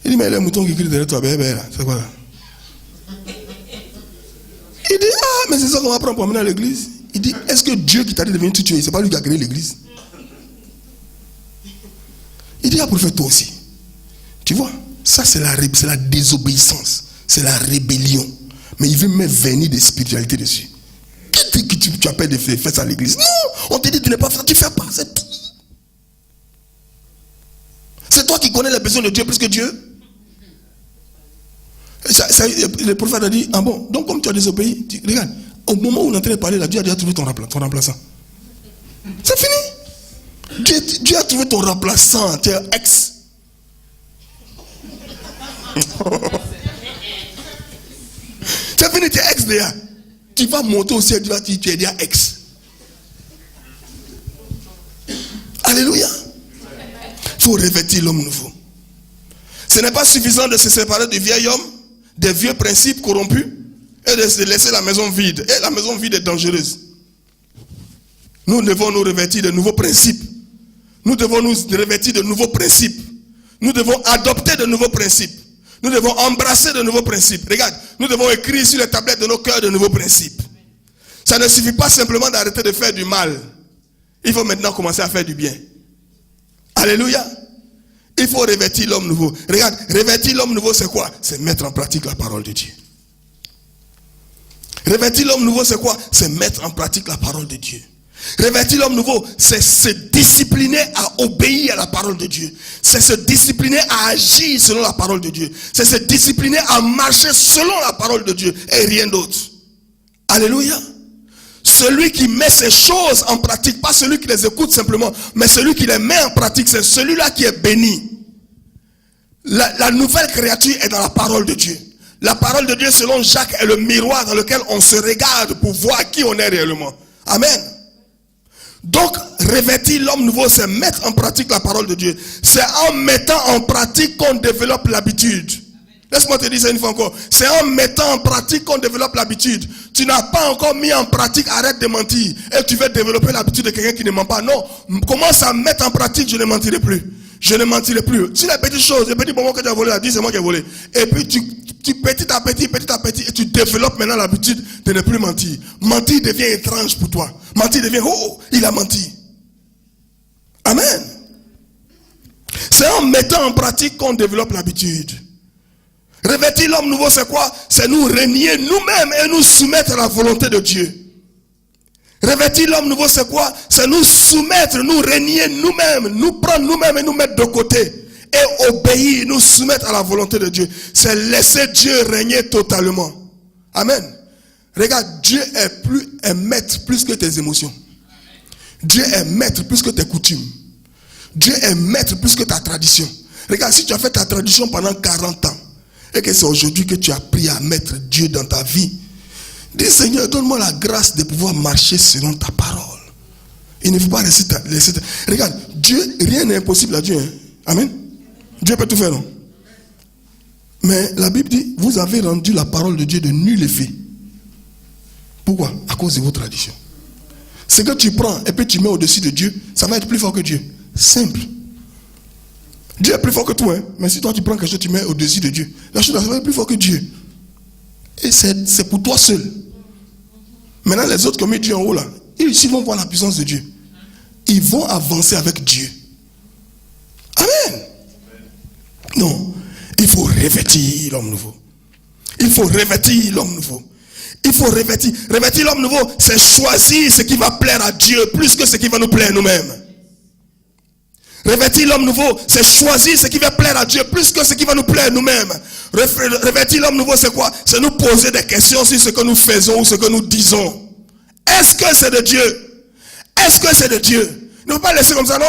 Il dit mais les moutons qui crient derrière toi, c'est quoi là? Il dit ah mais c'est ça qu'on va prendre pour amener à l'église. Il dit est-ce que Dieu qui t'a dit de venir tout tuer, c'est pas lui qui a créé l'église? Il dit ah prophète toi aussi. Tu vois, ça c'est la désobéissance, c'est la rébellion. Mais il veut même venir de spiritualité dessus. Qu'est-ce que tu appelles de faire ça à l'église? Non, on te dit de ne pas faire ça, tu ne fais pas, c'est tout. C'est toi qui connais les besoins de Dieu plus que Dieu. Le prophète a dit, ah bon, donc comme tu as désobéi, regarde, au moment où on est en train de parler, là, Dieu a déjà trouvé ton remplaçant. C'est fini. Dieu a trouvé ton remplaçant, tu es ex. C'est fini, tu es ex déjà. Tu vas monter au ciel, tu es déjà ex. Alléluia. Il faut revêtir l'homme nouveau. Ce n'est pas suffisant de se séparer du vieil homme, des vieux principes corrompus et de se laisser la maison vide. Et la maison vide est dangereuse. Nous devons nous revêtir de nouveaux principes. Nous devons nous revêtir de nouveaux principes. Nous devons adopter de nouveaux principes. Nous devons embrasser de nouveaux principes. Regarde, nous devons écrire sur les tablettes de nos cœurs de nouveaux principes. Ça ne suffit pas simplement d'arrêter de faire du mal. Il faut maintenant commencer à faire du bien. Alléluia. Il faut revêtir l'homme nouveau. Regarde, revêtir l'homme nouveau, c'est quoi? C'est mettre en pratique la parole de Dieu. Revêtir l'homme nouveau, c'est quoi? C'est mettre en pratique la parole de Dieu. Revêtir l'homme nouveau, c'est se discipliner à obéir à la parole de Dieu. C'est se discipliner à agir selon la parole de Dieu. C'est se discipliner à marcher selon la parole de Dieu et rien d'autre. Alléluia. Celui qui met ces choses en pratique, pas celui qui les écoute simplement, mais celui qui les met en pratique, c'est celui-là qui est béni. La nouvelle créature est dans la parole de Dieu. La parole de Dieu, selon Jacques, est le miroir dans lequel on se regarde pour voir qui on est réellement. Amen. Donc, revêtir l'homme nouveau, c'est mettre en pratique la parole de Dieu. C'est en mettant en pratique qu'on développe l'habitude. Laisse-moi te dire ça une fois encore. C'est en mettant en pratique qu'on développe l'habitude. Tu n'as pas encore mis en pratique, arrête de mentir. Et tu veux développer l'habitude de quelqu'un qui ne ment pas. Non, commence à mettre en pratique, je ne mentirai plus. Je ne mentirai plus. Si les petites choses, les petits bonbons que tu as volés, dis c'est moi qui ai volé. Et puis tu petit à petit, et tu développes maintenant l'habitude de ne plus mentir. Mentir devient étrange pour toi. Mentir devient, oh, il a menti. Amen. C'est en mettant en pratique qu'on développe l'habitude. Revêtir l'homme nouveau, c'est quoi? C'est nous renier nous-mêmes et nous soumettre à la volonté de Dieu. Revêtir l'homme nouveau, c'est quoi? C'est nous soumettre, nous renier nous-mêmes, nous prendre nous-mêmes et nous mettre de côté. Et obéir, nous soumettre à la volonté de Dieu. C'est laisser Dieu régner totalement. Amen. Regarde, Dieu est maître plus que tes émotions. Dieu est maître plus que tes coutumes. Dieu est maître plus que ta tradition. Regarde, si tu as fait ta tradition pendant 40 ans, et que c'est aujourd'hui que tu as appris à mettre Dieu dans ta vie, dis Seigneur, donne-moi la grâce de pouvoir marcher selon ta parole. Il ne faut pas laisser Regarde, Dieu, rien n'est impossible à Dieu. Hein? Amen. Dieu peut tout faire, non? Mais la Bible dit, vous avez rendu la parole de Dieu de nul effet. Pourquoi? À cause de vos traditions. Ce que tu prends et puis tu mets au-dessus de Dieu, ça va être plus fort que Dieu. Simple. Dieu est plus fort que toi, hein? Mais si toi tu prends quelque chose, tu mets au-dessus de Dieu, la chose va être plus fort que Dieu. Et c'est pour toi seul. Maintenant, les autres qui ont mis Dieu en haut là, ils vont voir la puissance de Dieu. Ils vont avancer avec Dieu. Amen. Non, il faut revêtir l'homme nouveau. Il faut revêtir l'homme nouveau. Il faut revêtir. Revêtir l'homme nouveau, c'est choisir ce qui va plaire à Dieu plus que ce qui va nous plaire nous-mêmes. Revêtir l'homme nouveau, c'est choisir ce qui va plaire à Dieu plus que ce qui va nous plaire nous-mêmes. Revêtir l'homme nouveau, c'est quoi? C'est nous poser des questions sur ce que nous faisons ou ce que nous disons. Est-ce que c'est de Dieu? Est-ce que c'est de Dieu? Ne faut pas laisser comme ça. Non,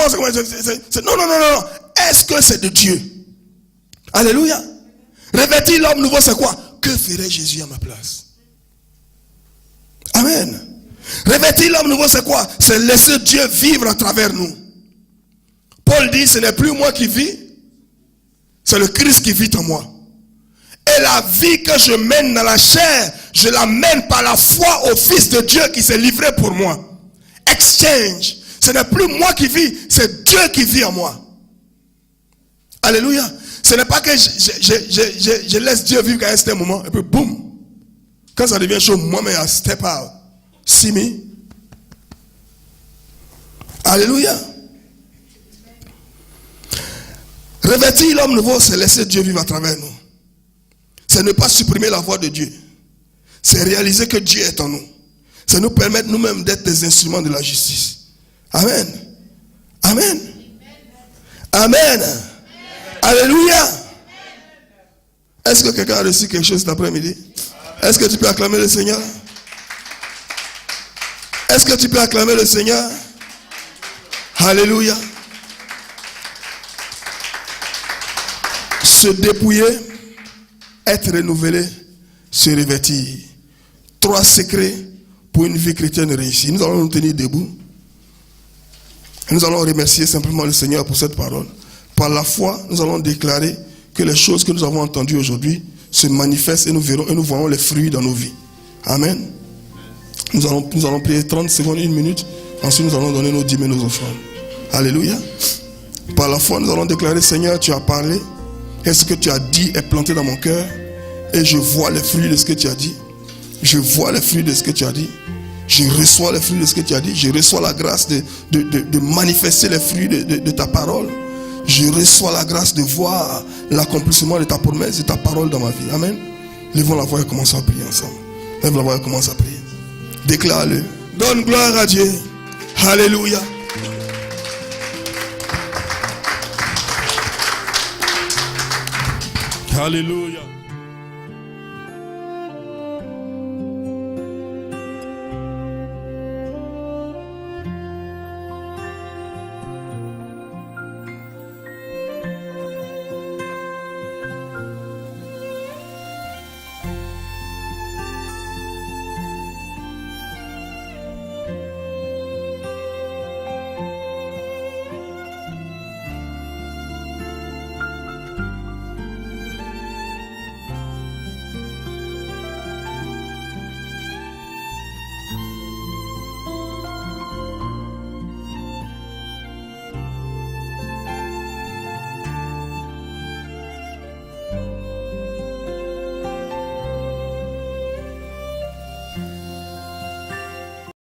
non. Est-ce que c'est de Dieu? Alléluia. Revêtir l'homme nouveau, c'est quoi? Que ferait Jésus à ma place? Amen. Revêtir l'homme nouveau, c'est quoi? C'est laisser Dieu vivre à travers nous. Paul dit, ce n'est plus moi qui vis, c'est le Christ qui vit en moi. Et la vie que je mène dans la chair, je la mène par la foi au Fils de Dieu qui s'est livré pour moi. Exchange. Ce n'est plus moi qui vis, c'est Dieu qui vit en moi. Alléluia. Ce n'est pas que je laisse Dieu vivre qu'à un certain moment, et puis boum. Quand ça devient chaud, moi-même, I step out. See me? Alléluia. Revêtir l'homme nouveau, c'est laisser Dieu vivre à travers nous. C'est ne pas supprimer la voix de Dieu. C'est réaliser que Dieu est en nous. C'est nous permettre nous-mêmes d'être des instruments de la justice. Amen. Amen. Amen. Alléluia. Est-ce que quelqu'un a reçu quelque chose cet après-midi? Est-ce que tu peux acclamer le Seigneur? Est-ce que tu peux acclamer le Seigneur? Alléluia. Se dépouiller, être renouvelé, se revêtir. 3 secrets pour une vie chrétienne réussie. Nous allons nous tenir debout. Nous allons remercier simplement le Seigneur pour cette parole. Par la foi, nous allons déclarer que les choses que nous avons entendues aujourd'hui se manifestent et nous verrons et nous voyons les fruits dans nos vies. Amen. Nous allons prier 30 secondes, 1 minute. Ensuite, nous allons donner nos dîmes et nos offrandes. Alléluia. Par la foi, nous allons déclarer, Seigneur, tu as parlé. Et ce que tu as dit est planté dans mon cœur. Et je vois les fruits de ce que tu as dit. Je vois les fruits de ce que tu as dit. Je reçois les fruits de ce que tu as dit. Je reçois la grâce de manifester les fruits de ta parole. Je reçois la grâce de voir l'accomplissement de ta promesse, de ta parole dans ma vie. Amen. Lèvons la voix et commençons à prier ensemble. Lève la voix et commence à prier. Déclare-le. Donne gloire à Dieu. Alléluia. Alléluia.